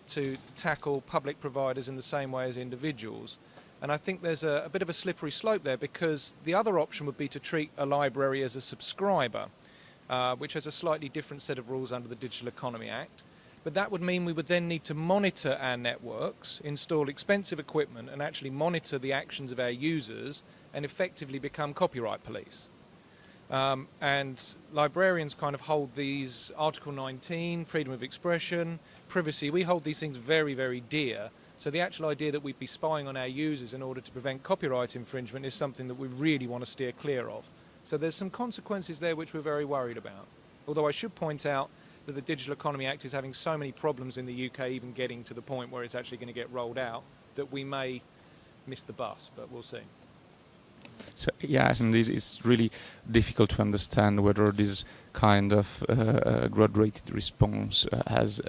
S6: to tackle public providers in the same way as individuals. And I think there's a bit of a slippery slope there, because the other option would be to treat a library as a subscriber, which has a slightly different set of rules under the Digital Economy Act. But that would mean we would then need to monitor our networks, install expensive equipment, and actually monitor the actions of our users and effectively become copyright police. And librarians kind of hold these Article 19, freedom of expression, privacy, we hold these things very, very dear. So the actual idea that we'd be spying on our users in order to prevent copyright infringement is something that we really want to steer clear of. So there's some consequences there which we're very worried about. Although I should point out that the Digital Economy Act is having so many problems in the UK, even getting to the point where it's actually going to get rolled out, that we may miss the bus, but we'll see.
S1: So yes, and this is really difficult to understand whether this kind of graduated response is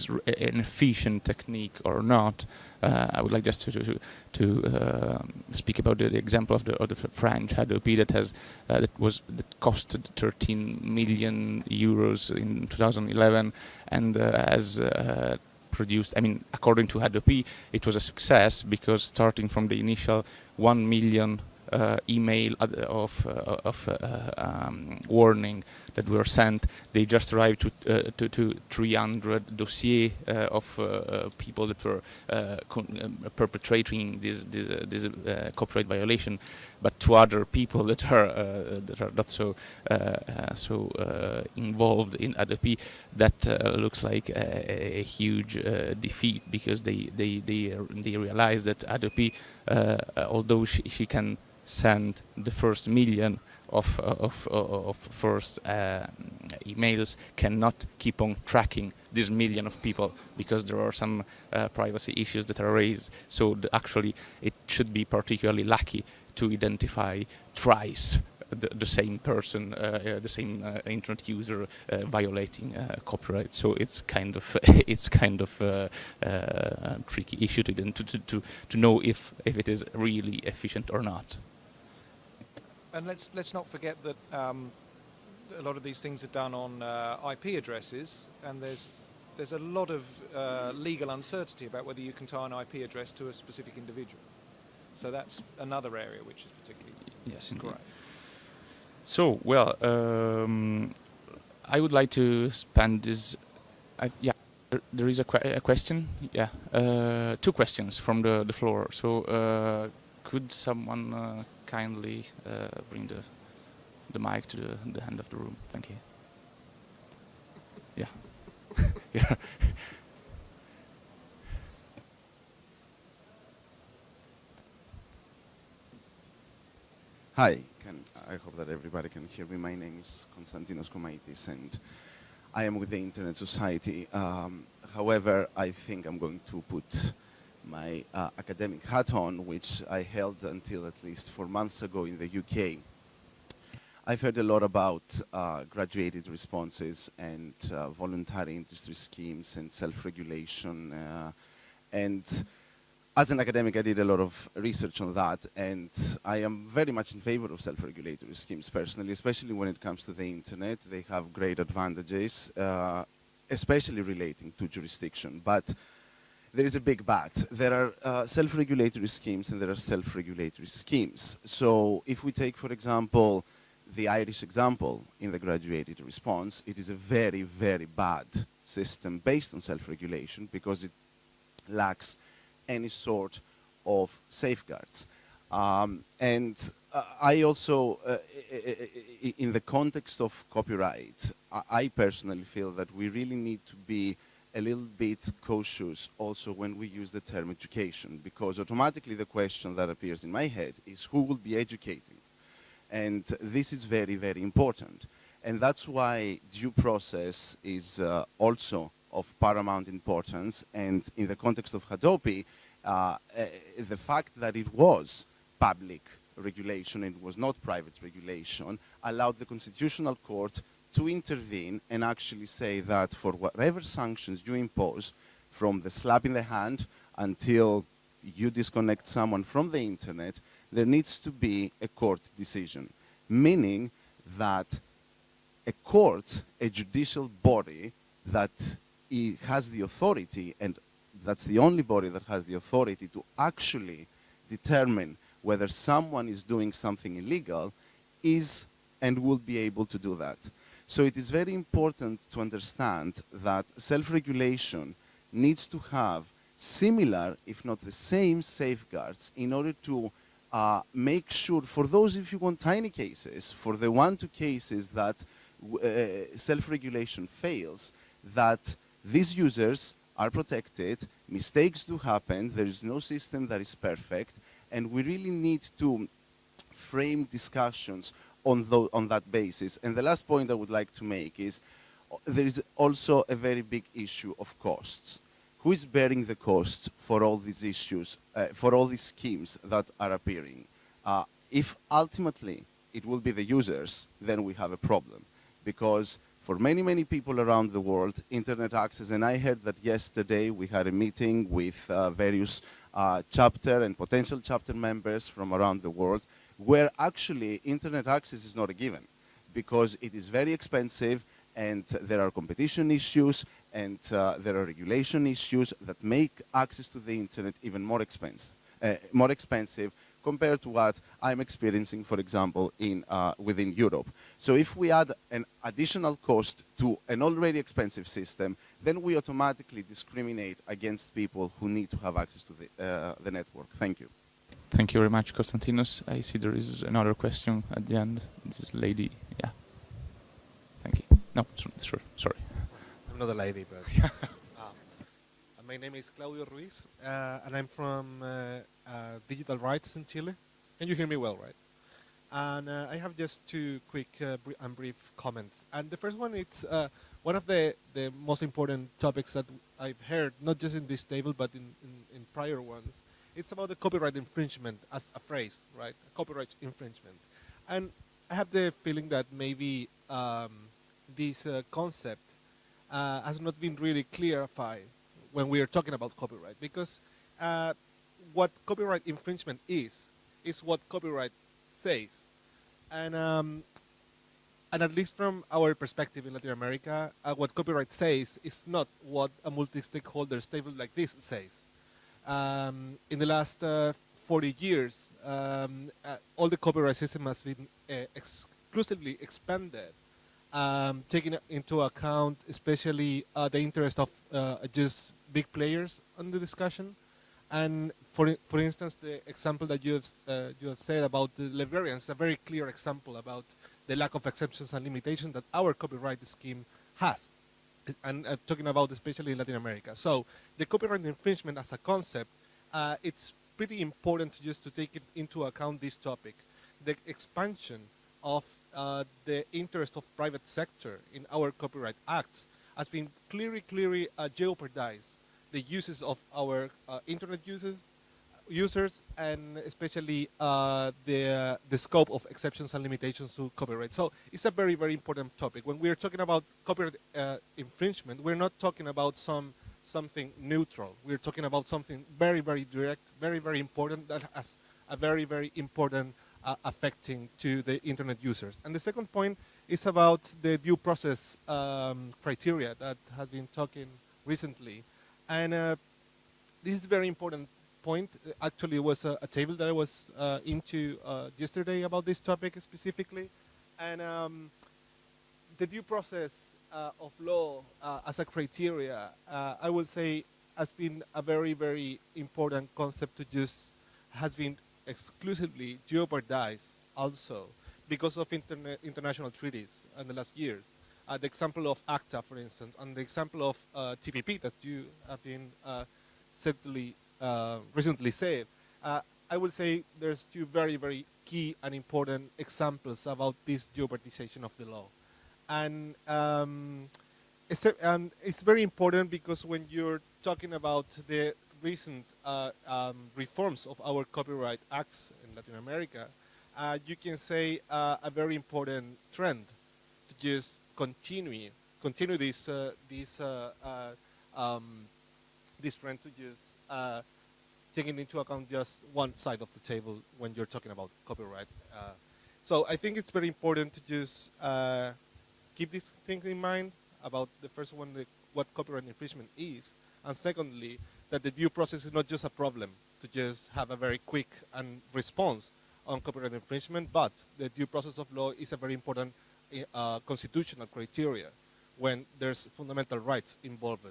S1: an efficient technique or not. I would like just to speak about the example of the French Hadopi that costed 13 million euros in 2011 and has produced. I mean, according to Hadopi, it was a success because starting from the initial 1 million email of warning that were sent, they just arrived to 300 dossiers of people that were perpetrating this copyright violation, but to other people that are not so involved in Adobe, that looks like a huge defeat, because they realize that Adobe, although she can send the first million of first emails, cannot keep on tracking this million of people, because there are some privacy issues that are raised. So actually it should be particularly lucky to identify thrice the same person, the same internet user violating copyright. So it's kind of tricky issue to know if it is really efficient or not.
S6: And let's not forget that a lot of these things are done on IP addresses, and there's a lot of legal uncertainty about whether you can tie an IP address to a specific individual. So that's another area which is particularly great.
S1: So, well, I would like to spend this. There is a question. Yeah, 2 questions from the floor. So, could someone kindly bring the mic to the end of the room? Thank you. Yeah. Yeah.
S13: Hi, I hope that everybody can hear me. My name is Konstantinos Komaitis, and I am with the Internet Society. However, I think I'm going to put my academic hat on, which I held until at least 4 months ago in the UK. I've heard a lot about graduated responses and voluntary industry schemes and self-regulation. And as an academic, I did a lot of research on that, and I am very much in favor of self-regulatory schemes personally, especially when it comes to the internet. They have great advantages, especially relating to jurisdiction. But there is a big but. There are self-regulatory schemes and there are self-regulatory schemes. So if we take, for example, the Irish example in the graduated response, it is a very, very bad system based on self-regulation because it lacks any sort of safeguards. And I also, in the context of copyright, I personally feel that we really need to be a little bit cautious also when we use the term education, because automatically the question that appears in my head is who will be educating? And this is very, very important. And that's why due process is also of paramount importance. And in the context of Hadopi, the fact that it was public regulation and it was not private regulation allowed the Constitutional Court to intervene and actually say that for whatever sanctions you impose, from the slap in the hand until you disconnect someone from the internet, there needs to be a court decision, meaning that a court, a judicial body that has the authority, and that's the only body that has the authority to actually determine whether someone is doing something illegal, is and will be able to do that. So it is very important to understand that self-regulation needs to have similar, if not the same, safeguards in order to make sure, for those, if you want, tiny cases, for the 1-2 cases that self-regulation fails, that these users are protected, mistakes do happen, there is no system that is perfect, and we really need to frame discussions on that basis. And the last point I would like to make is there is also a very big issue of costs. Who is bearing the costs for all these issues, for all these schemes that are appearing? If ultimately it will be the users, then we have a problem. Because for many, many people around the world, internet access, and I heard that yesterday we had a meeting with various chapter and potential chapter members from around the world, where actually internet access is not a given, because it is very expensive, and there are competition issues, and there are regulation issues that make access to the internet even more expensive compared to what I'm experiencing, for example, within Europe. So if we add an additional cost to an already expensive system, then we automatically discriminate against people who need to have access to the network. Thank you.
S1: Thank you very much, Konstantinos. I see there is another question at the end. This lady, yeah. Thank you. No, sure, sorry.
S14: I'm not a lady, but my name is Claudio Ruiz, and I'm from Digital Rights in Chile. Can you hear me well, right? And I have just two quick and brief comments. And the first one, it's one of the most important topics that I've heard, not just in this table, but in prior ones. It's about the copyright infringement as a phrase, right? Copyright infringement. And I have the feeling that maybe this concept has not been really clarified when we are talking about copyright, because what copyright infringement is what copyright says. And at least from our perspective in Latin America, what copyright says is not what a multi-stakeholder table like this says. In the last 40 years, all the copyright system has been exclusively expanded, taking into account especially the interest of just big players on the discussion. And for instance, the example that you have said about the librarians is a very clear example about the lack of exceptions and limitations that our copyright scheme has. And talking about especially Latin America. So the copyright infringement as a concept, it's pretty important just to take it into account this topic. The expansion of the interest of private sector in our copyright acts has been clearly jeopardized the uses of our internet users, and especially the scope of exceptions and limitations to copyright. So it's a very, very important topic. When we're talking about copyright infringement, we're not talking about something neutral. We're talking about something very, very direct, very, very important, that has a very, very important affecting to the internet users. And the second point is about the due process criteria that has been talking recently. And this is a very important point. Actually, it was a table that I was into yesterday about this topic specifically. And the due process of law as a criteria, I would say, has been a very, very important concept to just, has been exclusively jeopardized also because of international treaties in the last years. the example of ACTA, for instance, and the example of TPP that you have been recently said, I would say there's two very, very key and important examples about this geopartization of the law. And it's very important because when you're talking about the recent reforms of our copyright acts in Latin America, you can say a very important trend to just continue this this trend to just taking into account just one side of the table when you're talking about copyright. So I think it's very important to just keep these things in mind about the first one, what copyright infringement is, and secondly, that the due process is not just a problem to just have a very quick and response on copyright infringement, but the due process of law is a very important constitutional criteria when there's fundamental rights involved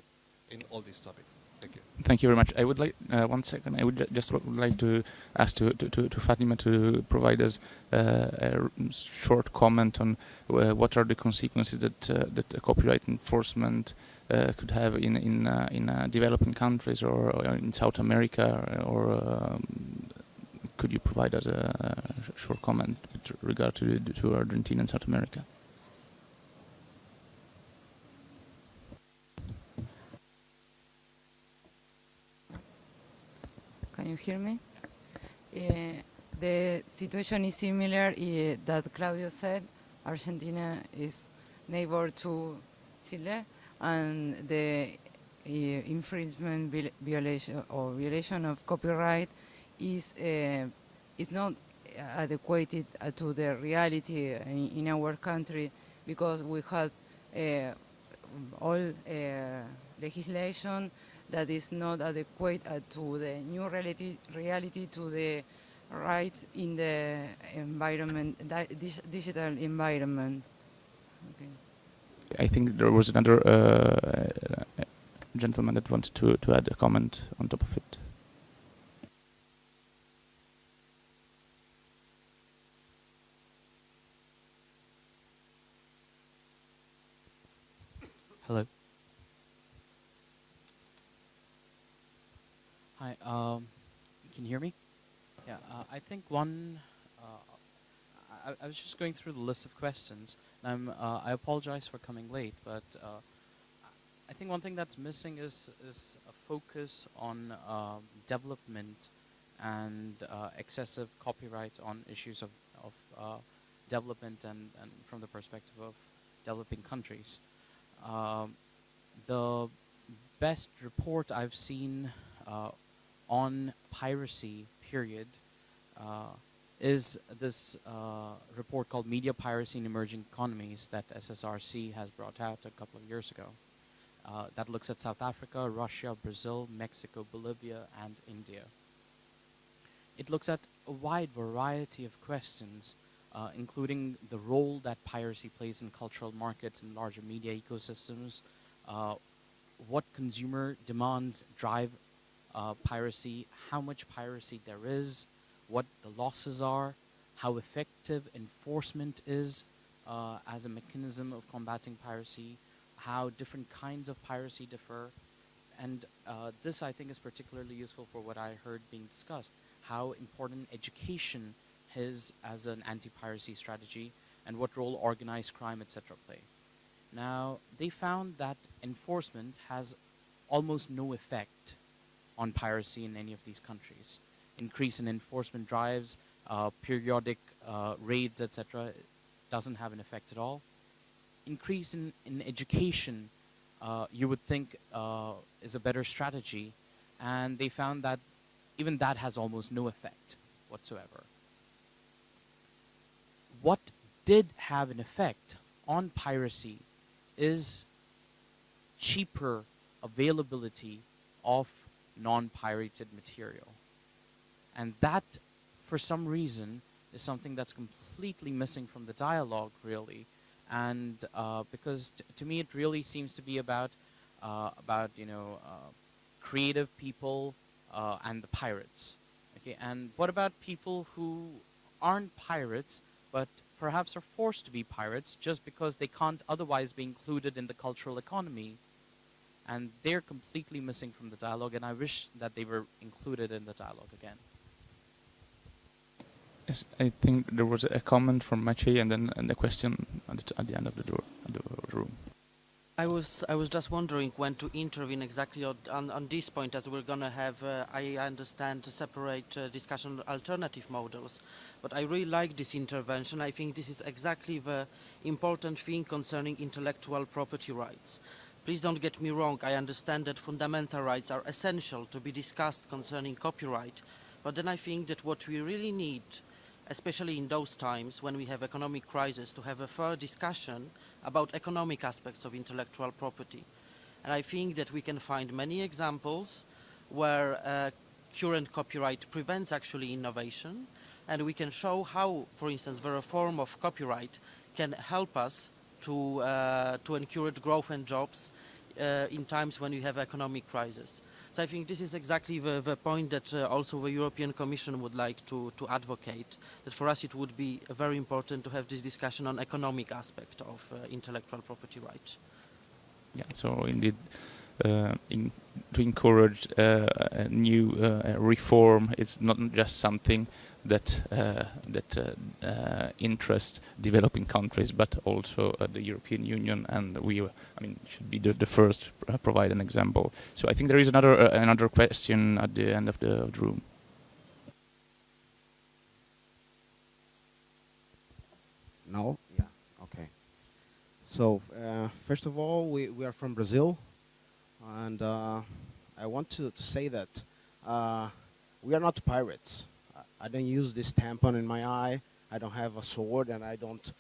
S14: in all these topics. Thank you.
S1: Thank you very much. I would like, one second, I would just would like to ask to Fatima to provide us a short comment on what are the consequences that that copyright enforcement could have in developing countries or in South America, or could you provide us a short comment with regard to Argentina and South America?
S15: Can you hear me? The situation is similar that Claudio said. Argentina is neighbor to Chile, and the infringement violation of copyright is not adequate to the reality in our country, because we have all legislation that is not adequate to the new reality to the rights in the environment, digital environment. Okay.
S1: I think there was another gentleman that wanted to add a comment on top of it.
S16: Hello. Hi, can you hear me? Yeah, I think one, I was just going through the list of questions, and I apologize for coming late, but I think one thing that's missing is a focus on development and excessive copyright on issues of development and from the perspective of developing countries. The best report I've seen on piracy, period, is this report called Media Piracy in Emerging Economies that SSRC has brought out a couple of years ago. That looks at South Africa, Russia, Brazil, Mexico, Bolivia, and India. It looks at a wide variety of questions, including the role that piracy plays in cultural markets and larger media ecosystems, what consumer demands drive piracy, how much piracy there is, what the losses are, how effective enforcement is as a mechanism of combating piracy, how different kinds of piracy differ. And this, I think, is particularly useful for what I heard being discussed, how important education is as an anti-piracy strategy and what role organized crime, etc. play. Now, they found that enforcement has almost no effect on piracy in any of these countries. Increase in enforcement drives, periodic raids, etc. doesn't have an effect at all. Increase in education, you would think is a better strategy, and they found that even that has almost no effect whatsoever. What did have an effect on piracy is cheaper availability of non-pirated material. And that, for some reason, is something that's completely missing from the dialogue, really. And because to me, it really seems to be about creative people and the pirates. Okay, and what about people who aren't pirates but perhaps are forced to be pirates just because they can't otherwise be included in the cultural economy. And they're completely missing from the dialogue, and I wish that they were included in the dialogue again.
S1: Yes, I think there was a comment from Maciej and then a question at the end of the room.
S12: I was just wondering when to intervene exactly on this point, as we're going to have, I understand, a separate discussion on alternative models. But I really like this intervention. I think this is exactly the important thing concerning intellectual property rights. Please don't get me wrong, I understand that fundamental rights are essential to be discussed concerning copyright, but then I think that what we really need, especially in those times when we have economic crisis, to have a fair discussion about economic aspects of intellectual property. And I think that we can find many examples where current copyright prevents actually innovation, and we can show how, for instance, the reform of copyright can help us to encourage growth and jobs in times when we have economic crisis. So I think this is exactly the point that also the European Commission would like to advocate, that for us it would be very important to have this discussion on economic aspect of intellectual property rights.
S1: Yeah, so indeed, to encourage a new reform, it's not just something that interests developing countries, but also the European Union, and we, should be the first to provide an example. So I think there is another question at the end of the room.
S17: No? Yeah, okay. So, first of all, we are from Brazil, and I want to say that we are not pirates. I don't use this tampon in my eye, I don't have a sword, and I don't,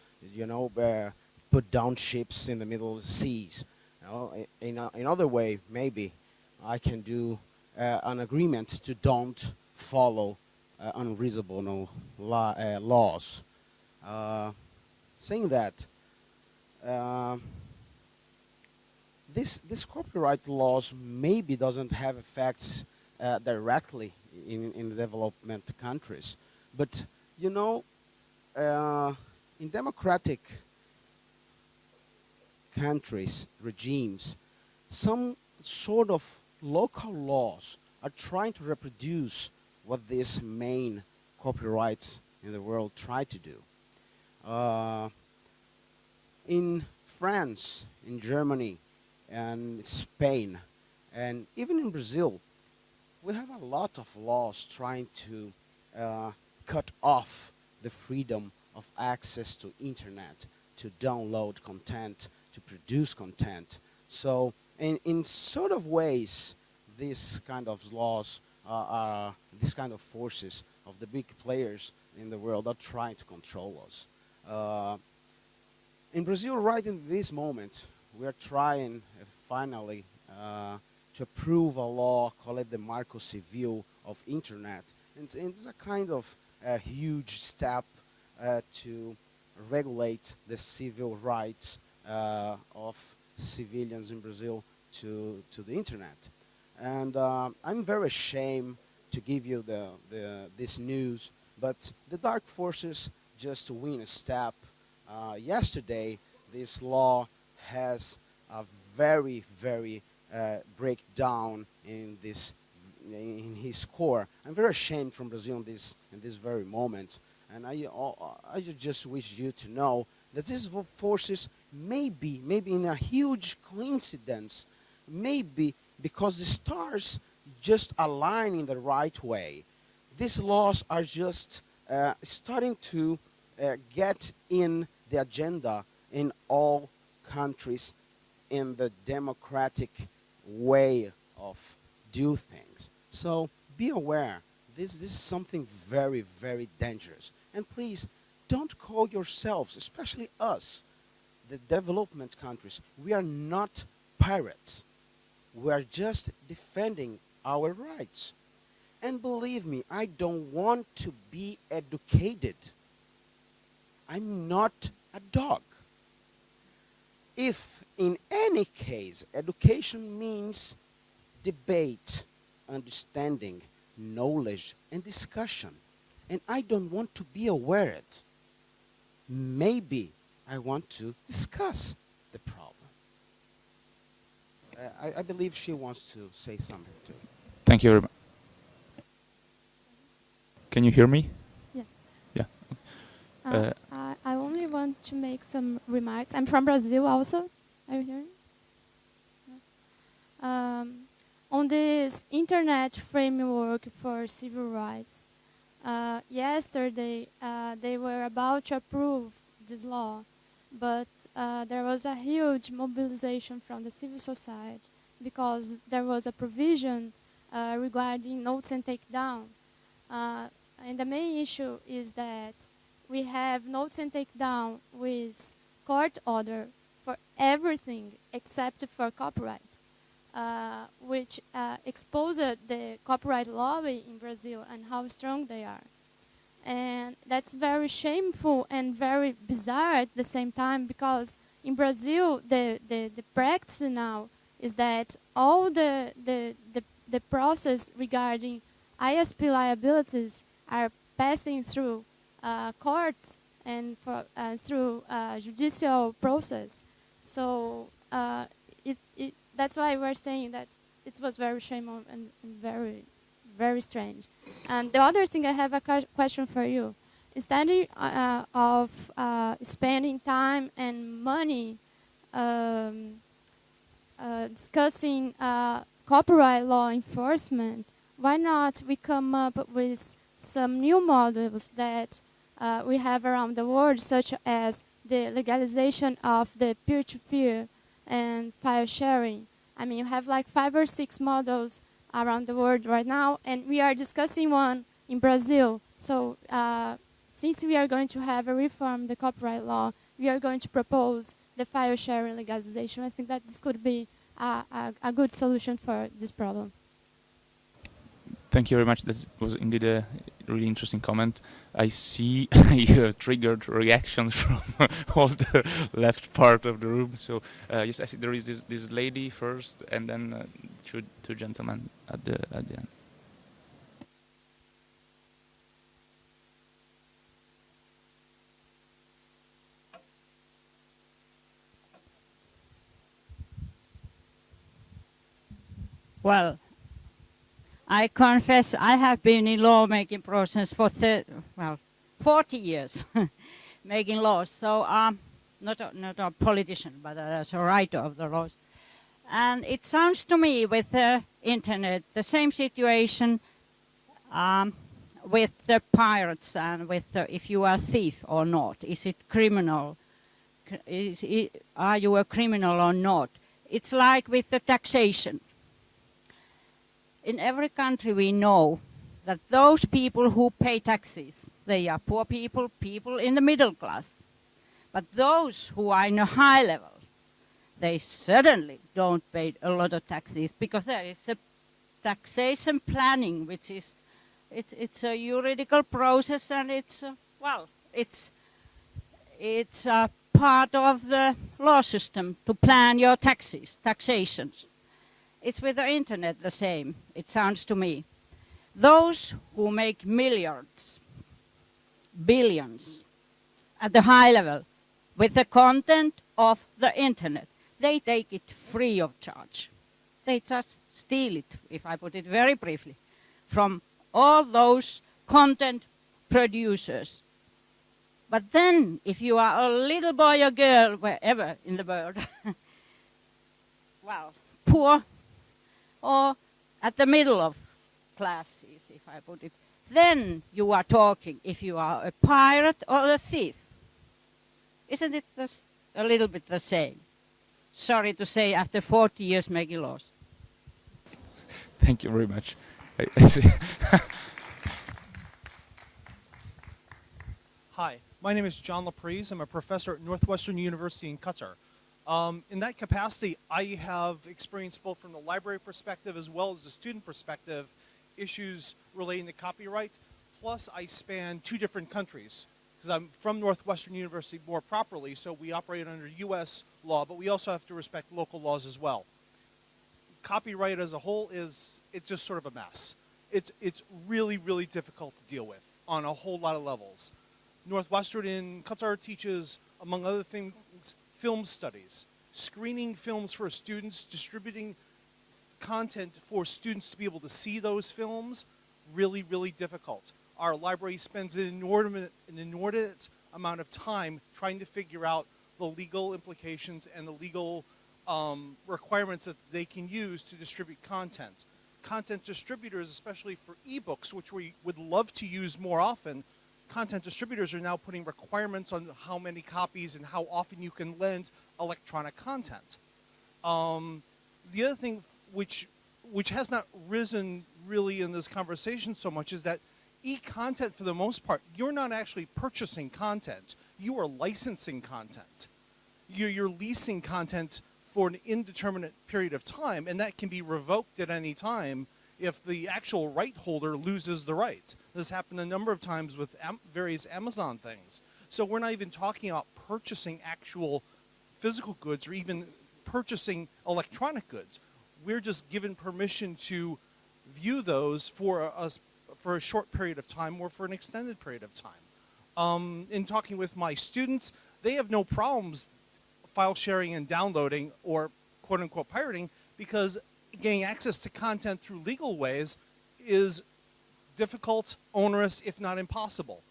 S17: put down ships in the middle of the seas. In other way, maybe I can do an agreement to don't follow unreasonable laws. Saying that, this copyright laws maybe doesn't have effects directly in development countries, but in democratic countries, regimes, some sort of local laws are trying to reproduce what these main copyrights in the world try to do. In France, in Germany, and Spain, and even in Brazil, we have a lot of laws trying to cut off the freedom of access to internet, to download content, to produce content. So in sort of ways, these kind of laws are these kind of forces of the big players in the world are trying to control us. In Brazil, right in this moment, we are trying finally to approve a law called the Marco Civil of Internet. And it's a kind of a huge step to regulate the civil rights of civilians in Brazil to the internet. And I'm very ashamed to give you this news, but the dark forces just win a step. Yesterday, this law has a very, very breakdown in his core. I'm very ashamed from Brazil in this very moment, and I just wish you to know that these forces maybe in a huge coincidence, maybe because the stars just align in the right way. These laws are just starting to get in the agenda in all countries in the democratic way of do things. So be aware, this is something very, very dangerous. And please, don't call yourselves, especially us, the development countries, we are not pirates. We are just defending our rights. And believe me, I don't want to be educated. I'm not a dog. If in any case education means debate, understanding, knowledge, and discussion, and I don't want to be aware of it, maybe I want to discuss the problem. I believe she wants to say something too.
S1: Thank you very much. Can you hear me?
S18: Yes.
S1: Yeah.
S18: I only want to make some remarks. I'm from Brazil also. Are you hearing? On this internet framework for civil rights, yesterday they were about to approve this law, but there was a huge mobilization from the civil society because there was a provision regarding notes and takedown. And the main issue is that we have notes and takedown with court order for everything except for copyright, which exposed the copyright lobby in Brazil and how strong they are. And that's very shameful and very bizarre at the same time, because in Brazil the practice now is that all the process regarding ISP liabilities are passing through courts and through judicial process. So that's why we're saying that it was very shameful and very, very strange. And the other thing, I have a question for you. Instead of spending time and money discussing copyright law enforcement, why not we come up with some new models that we have around the world, such as the legalization of the peer-to-peer and file sharing? I mean, you have like 5 or 6 models around the world right now, and we are discussing one in Brazil. So since we are going to have a reform the copyright law, we are going to propose the file sharing legalization. I think that this could be a good solution for this problem.
S1: Thank you very much. That was indeed a really interesting comment. I see you have triggered reactions from all the left part of the room. So yes, I see there is this lady first, and then two gentlemen at the end.
S19: Well, I confess I have been in lawmaking process for 40 years, making laws. So not a politician, but as a writer of the laws. And it sounds to me with the internet the same situation with the pirates and with if you are a thief or not. Is it criminal? Are you a criminal or not? It's like with the taxation. In every country we know that those people who pay taxes, they are poor people, people in the middle class. But those who are in a high level, they certainly don't pay a lot of taxes, because there is a taxation planning, which is, it's a juridical process, and it's a part of the law system to plan your taxations. It's with the internet the same, it sounds to me. Those who make milliards, billions at the high level with the content of the internet, they take it free of charge. They just steal it, if I put it very briefly, from all those content producers. But then, if you are a little boy or girl, wherever in the world, well, poor, or at the middle of classes, if I put it, then you are talking if you are a pirate or a thief. Isn't it a little bit the same? Sorry to say, after 40 years making laws.
S1: Thank you very much. I see.
S20: Hi, my name is John Laprise. I'm a professor at Northwestern University in Qatar. In that capacity, I have experienced both from the library perspective as well as the student perspective issues relating to copyright. Plus, I span 2 different countries because I'm from Northwestern University more properly, so we operate under U.S. law, but we also have to respect local laws as well. Copyright as a whole it's just sort of a mess. It's really, really difficult to deal with on a whole lot of levels. Northwestern in Qatar teaches, among other things, film studies, screening films for students, distributing content for students to be able to see those films, really, really difficult. Our library spends an inordinate amount of time trying to figure out the legal implications and the legal requirements that they can use to distribute content. Content distributors, especially for ebooks, which we would love to use more often, content distributors are now putting requirements on how many copies and how often you can lend electronic content. The other thing which has not risen really in this conversation so much is that e-content, for the most part, you're not actually purchasing content. You are licensing content. You're leasing content for an indeterminate period of time, and that can be revoked at any time if the actual right holder loses the right. This happened a number of times with various Amazon things. So we're not even talking about purchasing actual physical goods or even purchasing electronic goods. We're just given permission to view those for a short period of time or for an extended period of time. In talking with my students, they have no problems file sharing and downloading or quote-unquote pirating, because getting access to content through legal ways is difficult, onerous, if not impossible.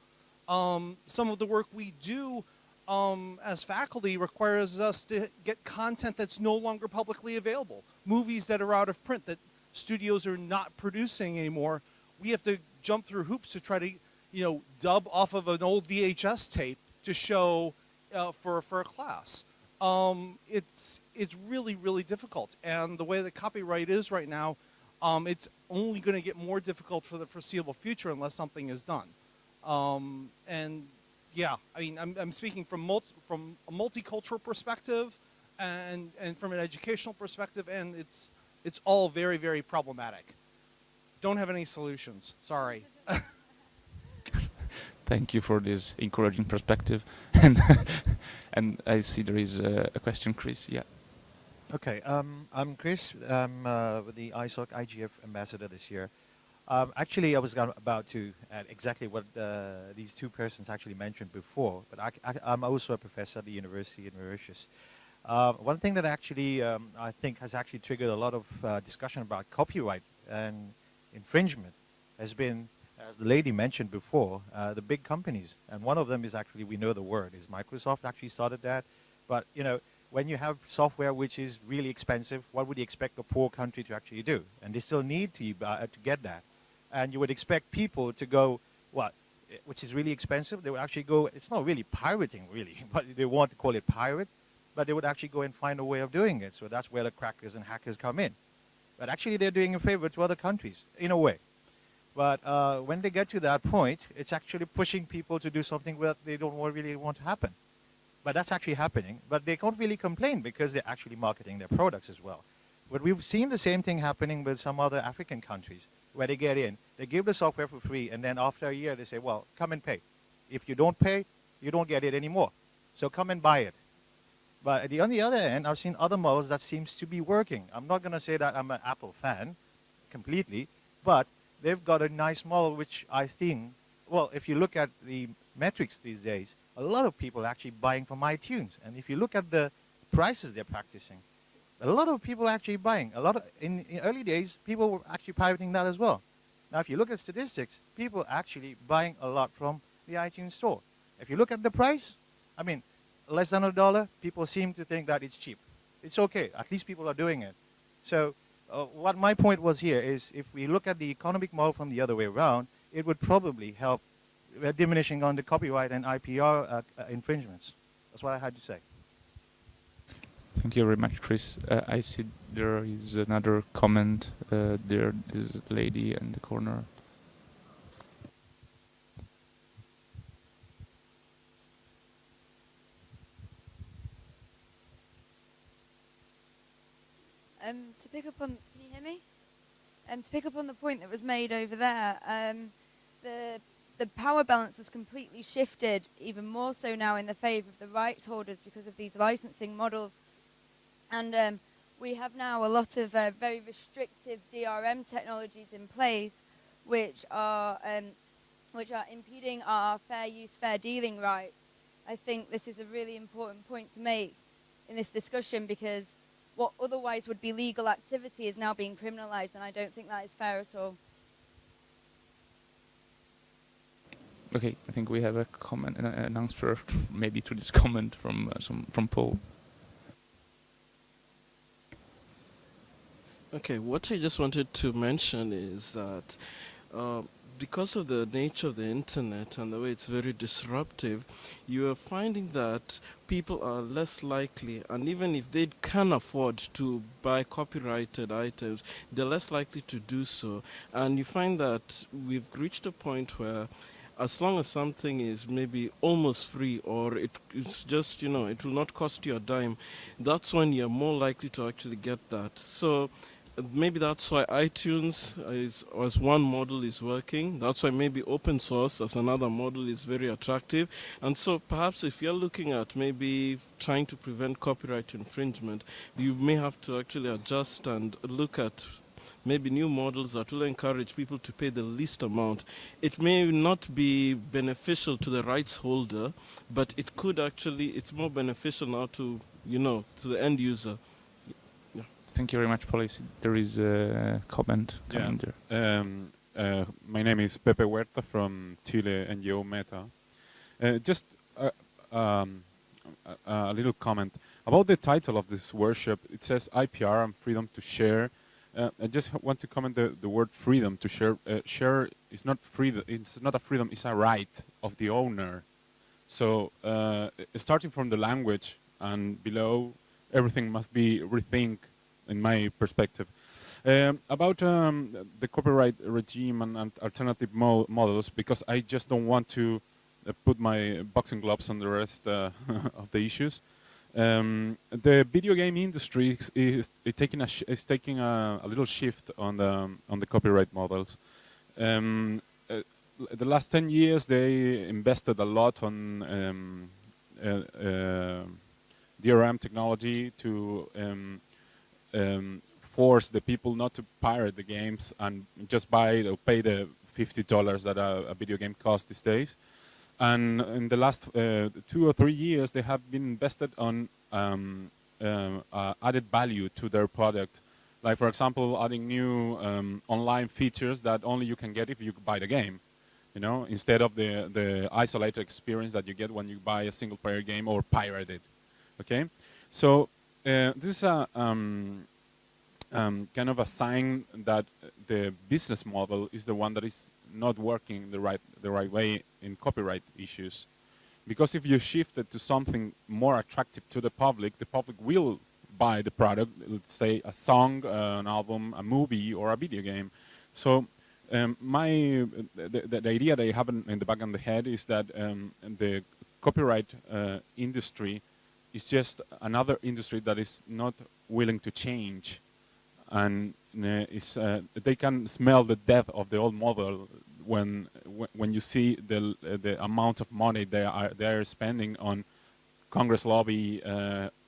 S20: Some of the work we do as faculty requires us to get content that's no longer publicly available. Movies that are out of print that studios are not producing anymore. We have to jump through hoops to try to, dub off of an old VHS tape to show for a class. It's really, really difficult. And the way that copyright is right now, it's only going to get more difficult for the foreseeable future unless something is done. And yeah, I mean, I'm speaking from a multicultural perspective and from an educational perspective, and it's all very, very problematic. Don't have any solutions. Sorry.
S1: Thank you for this encouraging perspective. And I see there is a question, Chris. Yeah.
S21: Okay, I'm Chris. I'm with the IGF ambassador this year. Actually, I was about to add exactly what these two persons actually mentioned before, but I'm also a professor at the University in Mauritius. One thing that actually I think has actually triggered a lot of discussion about copyright and infringement has been, as the lady mentioned before, the big companies. And one of them is actually, we know the word, is Microsoft actually started that. But, when you have software which is really expensive, what would you expect a poor country to actually do? And they still need to get that. And you would expect people to go, which is really expensive, they would actually go, it's not really pirating really, but they want to call it pirate, but they would actually go and find a way of doing it. So that's where the crackers and hackers come in. But actually they're doing a favor to other countries, in a way. But when they get to that point, it's actually pushing people to do something that they don't really want to happen. But that's actually happening. But they can't really complain because they're actually marketing their products as well. But we've seen the same thing happening with some other African countries where they get in, they give the software for free, and then after a year they say, well, come and pay. If you don't pay, you don't get it anymore. So come and buy it. But on the other end, I've seen other models that seems to be working. I'm not going to say that I'm an Apple fan completely, but they've got a nice model which I think, well, if you look at the metrics these days, a lot of people are actually buying from iTunes. And if you look at the prices they're practicing, a lot of people are actually buying. In early days, people were actually pirating that as well. Now, if you look at statistics, people are actually buying a lot from the iTunes store. If you look at the price, I mean, less than $1, people seem to think that it's cheap. It's okay. At least people are doing it. So what my point was here is if we look at the economic model from the other way around, it would probably help diminishing on the copyright and IPR infringements. That's what I had to say.
S1: Thank you very much, Chris. I see there is another comment. There is a lady in the corner.
S22: To pick up on, can you hear me? To pick up on the point that was made over there, the power balance has completely shifted, even more so now in the favour of the rights holders because of these licensing models. And we have now a lot of very restrictive DRM technologies in place, which are which are impeding our fair use, fair dealing rights. I think this is a really important point to make in this discussion, because what otherwise would be legal activity is now being criminalized, and I don't think that is fair at all.
S1: Okay, I think we have a comment, an answer maybe to this comment from Paul.
S10: Okay, what I just wanted to mention is that because of the nature of the internet and the way it's very disruptive, you are finding that people are less likely, and even if they can afford to buy copyrighted items, they're less likely to do so. And you find that we've reached a point where as long as something is maybe almost free, or it's just, you know, it will not cost you a dime, that's when you're more likely to actually get that. So maybe that's why iTunes as one model is working. That's why maybe open source as another model is very attractive. And so perhaps if you're looking at maybe trying to prevent copyright infringement, you may have to actually adjust and look at maybe new models that will encourage people to pay the least amount. It may not be beneficial to the rights holder, but it could actually, it's more beneficial now to, you know, to the end user. Yeah.
S1: Thank you very much, Policy. There is a comment coming there.
S3: My name is Pepe Huerta from Chile NGO Meta. Just a little comment about the title of this workshop. It says IPR and freedom to share. I just want to comment the word freedom to share. Share is not freedom. It's not a freedom. It's a right of the owner. So starting from the language and below, everything must be rethink, in my perspective. About the copyright regime and alternative models, because I just don't want to put my boxing gloves on the rest of the issues. The video game industry is taking a little shift on the copyright models. The last 10 years they invested a lot on DRM technology to force the people not to pirate the games and just buy or pay the $50 that a video game costs these days. And in the last 2 or 3 years, they have been invested on added value to their product. Like, for example, adding new online features that only you can get if you buy the game. You know, instead of the isolated experience that you get when you buy a single-player game or pirate it. Okay, so this is a kind of a sign that the business model is the one that is not working the right way in copyright issues, because if you shift it to something more attractive to the public will buy the product. Let's say a song, an album, a movie, or a video game. So the idea that I have in the back of the head is that the copyright industry is just another industry that is not willing to change, and they can smell the death of the old model when you see the amount of money they are spending on Congress lobby,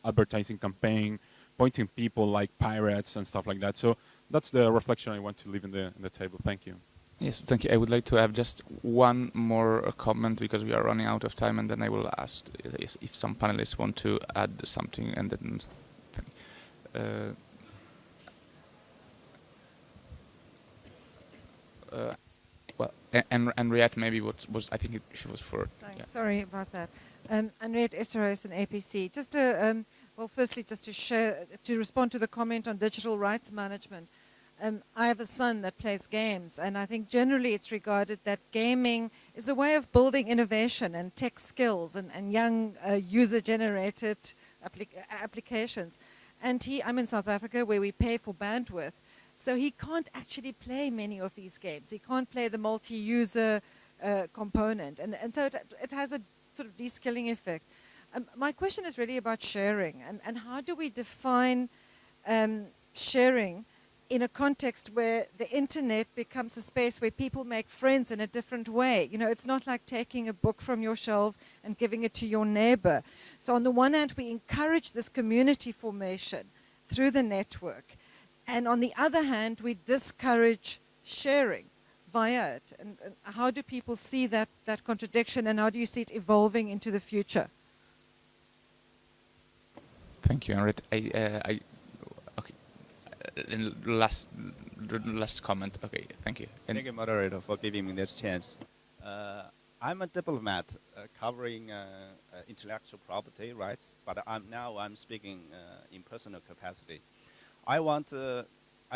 S3: advertising campaign, pointing people like pirates and stuff like that. So that's the reflection I want to leave in the table. Thank you.
S1: Yes, thank you. I would like to have just one more comment because we are running out of time, and then I will ask if some panelists want to add something, and then. Well, and Henriette maybe was I think she was for.
S5: Thanks.
S1: Yeah.
S5: Sorry about that. Henriette Esteros in APC. Just to well, firstly, just to respond to the comment on digital rights management. I have a son that plays games, and I think generally it's regarded that gaming is a way of building innovation and tech skills and young user-generated applications. And I'm in South Africa where we pay for bandwidth, so he can't actually play many of these games. He can't play the multi-user component, and so it has a sort of de-skilling effect. My question is really about sharing, and how do we define sharing in a context where the internet becomes a space where people make friends in a different way. You know, it's not like taking a book from your shelf and giving it to your neighbor. So on the one hand, we encourage this community formation through the network. And on the other hand, we discourage sharing via it? And how do people see that contradiction, and how do you see it evolving into the future?
S1: Thank you, Henriette. Okay. Last comment. Okay, thank you.
S4: Thank you, moderator, for giving me this chance. I'm a diplomat covering intellectual property rights, but I'm speaking in personal capacity. I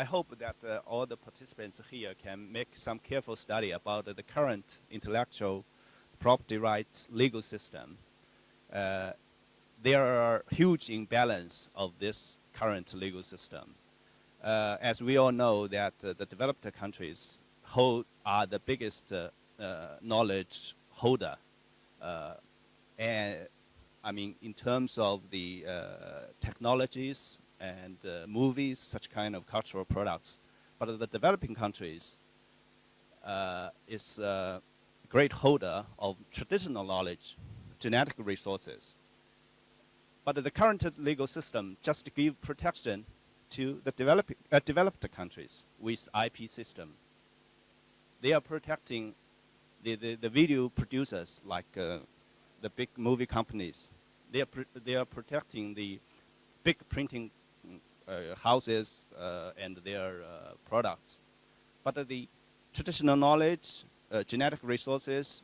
S4: hope that all the participants here can make some careful study about the current intellectual property rights legal system. There are huge imbalance of this current legal system. As we all know that the developed countries are the biggest knowledge holder. And I mean, in terms of the technologies and movies, such kind of cultural products. But the developing countries is a great holder of traditional knowledge, genetic resources. But the current legal system just give protection to the developed countries with IP system. They are protecting the video producers like the big movie companies. They are protecting the big printing houses and their products. But the traditional knowledge, genetic resources,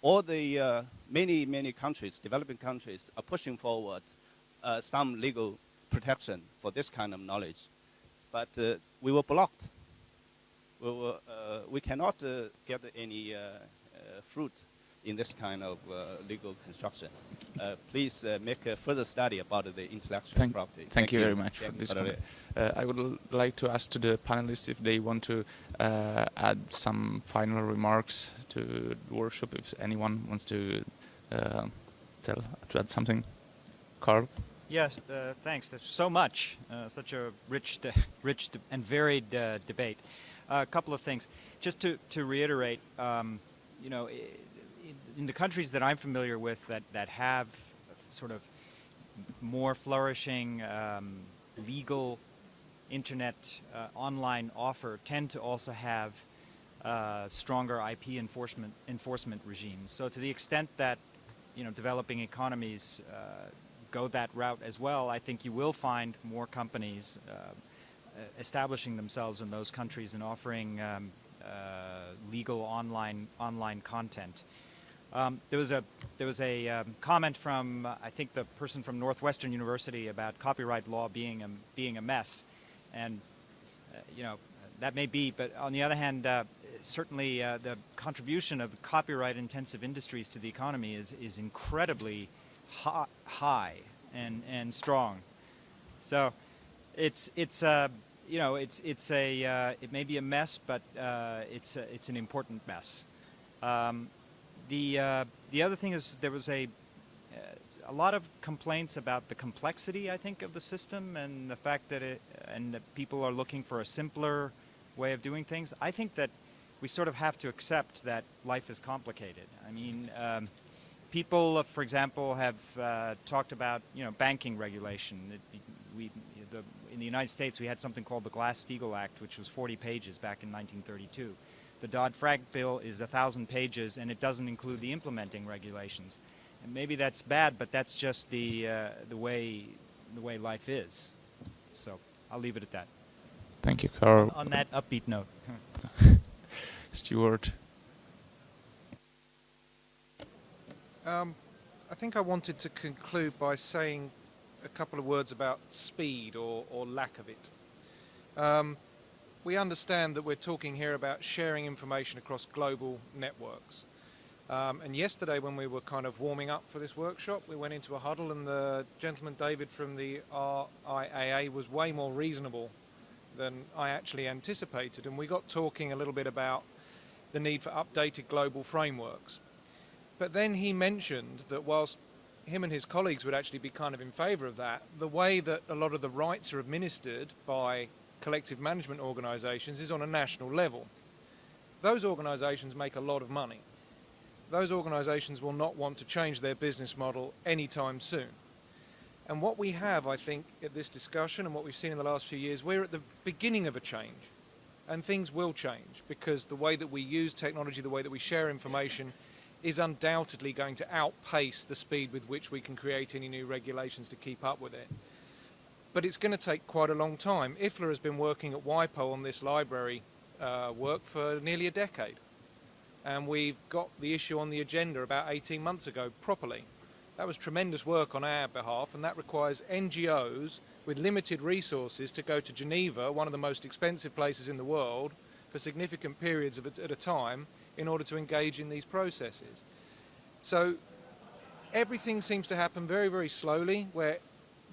S4: all the many countries, developing countries, are pushing forward some legal protection for this kind of knowledge. But we were blocked. We cannot get any fruit in this kind of legal construction. Please make a further study about the intellectual property.
S1: Thank you very much for this comment. I would like to ask to the panelists if they want to add some final remarks to the workshop, if anyone wants to add something. Carl?
S9: Yes, thanks. There's so much, such a rich and varied debate. A couple of things. Just to reiterate, you know, in the countries that I'm familiar with that have sort of more flourishing legal internet online offer tend to also have stronger IP enforcement regimes. So to the extent that, you know, developing economies go that route as well, I think you will find more companies establishing themselves in those countries and offering legal online content. There was a comment from I think the person from Northwestern University about copyright law being a mess, and you know, that may be, but on the other hand, certainly the contribution of the copyright-intensive industries to the economy is incredibly high and strong. So it's you know, it may be a mess, but it's an important mess. The other thing is there was a lot of complaints about the complexity, I think, of the system and the fact that that people are looking for a simpler way of doing things. I think that we sort of have to accept that life is complicated. I mean, people, for example, have talked about, you know, banking regulation. In the United States, we had something called the Glass-Steagall Act, which was 40 pages back in 1932. The Dodd-Frank bill is 1,000 pages, and it doesn't include the implementing regulations. And maybe that's bad, but that's just the way life is. So I'll leave it at that.
S1: Thank you, Carl.
S9: On that upbeat note.
S1: Stuart.
S6: I think I wanted to conclude by saying a couple of words about speed or lack of it. We understand that we're talking here about sharing information across global networks. And yesterday when we were kind of warming up for this workshop, we went into a huddle and the gentleman David from the RIAA was way more reasonable than I actually anticipated. And we got talking a little bit about the need for updated global frameworks. But then he mentioned that whilst him and his colleagues would actually be kind of in favour of that, the way that a lot of the rights are administered by collective management organisations is on a national level. Those organisations make a lot of money. Those organisations will not want to change their business model anytime soon. And what we have, I think, at this discussion and what we've seen in the last few years, we're at the beginning of a change. And things will change because the way that we use technology, the way that we share information is undoubtedly going to outpace the speed with which we can create any new regulations to keep up with it. But it's going to take quite a long time. IFLA has been working at WIPO on this library work for nearly a decade. And we've got the issue on the agenda about 18 months ago properly. That was tremendous work on our behalf, and that requires NGOs with limited resources to go to Geneva, one of the most expensive places in the world, for significant periods at a time in order to engage in these processes. So everything seems to happen very, very slowly, where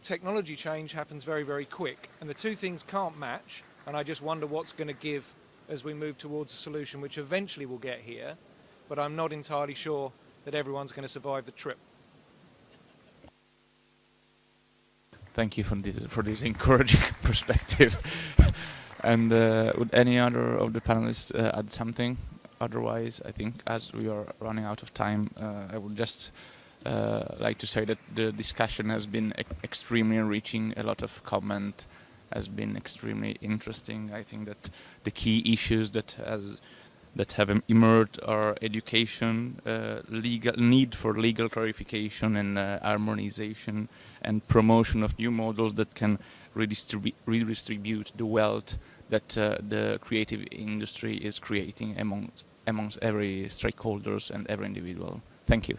S6: technology change happens very, very quick. And the two things can't match, and I just wonder what's going to give as we move towards a solution which eventually will get here, but I'm not entirely sure that everyone's going to survive the trip.
S1: Thank you for this encouraging perspective. And would any other of the panelists add something? Otherwise, I think as we are running out of time, I would just like to say that the discussion has been extremely enriching. A lot of comment has been extremely interesting. I think that the key issues that have emerged are education, legal need for legal clarification and harmonization, and promotion of new models that can redistribute the wealth that the creative industry is creating amongst every stakeholders and every individual. Thank you.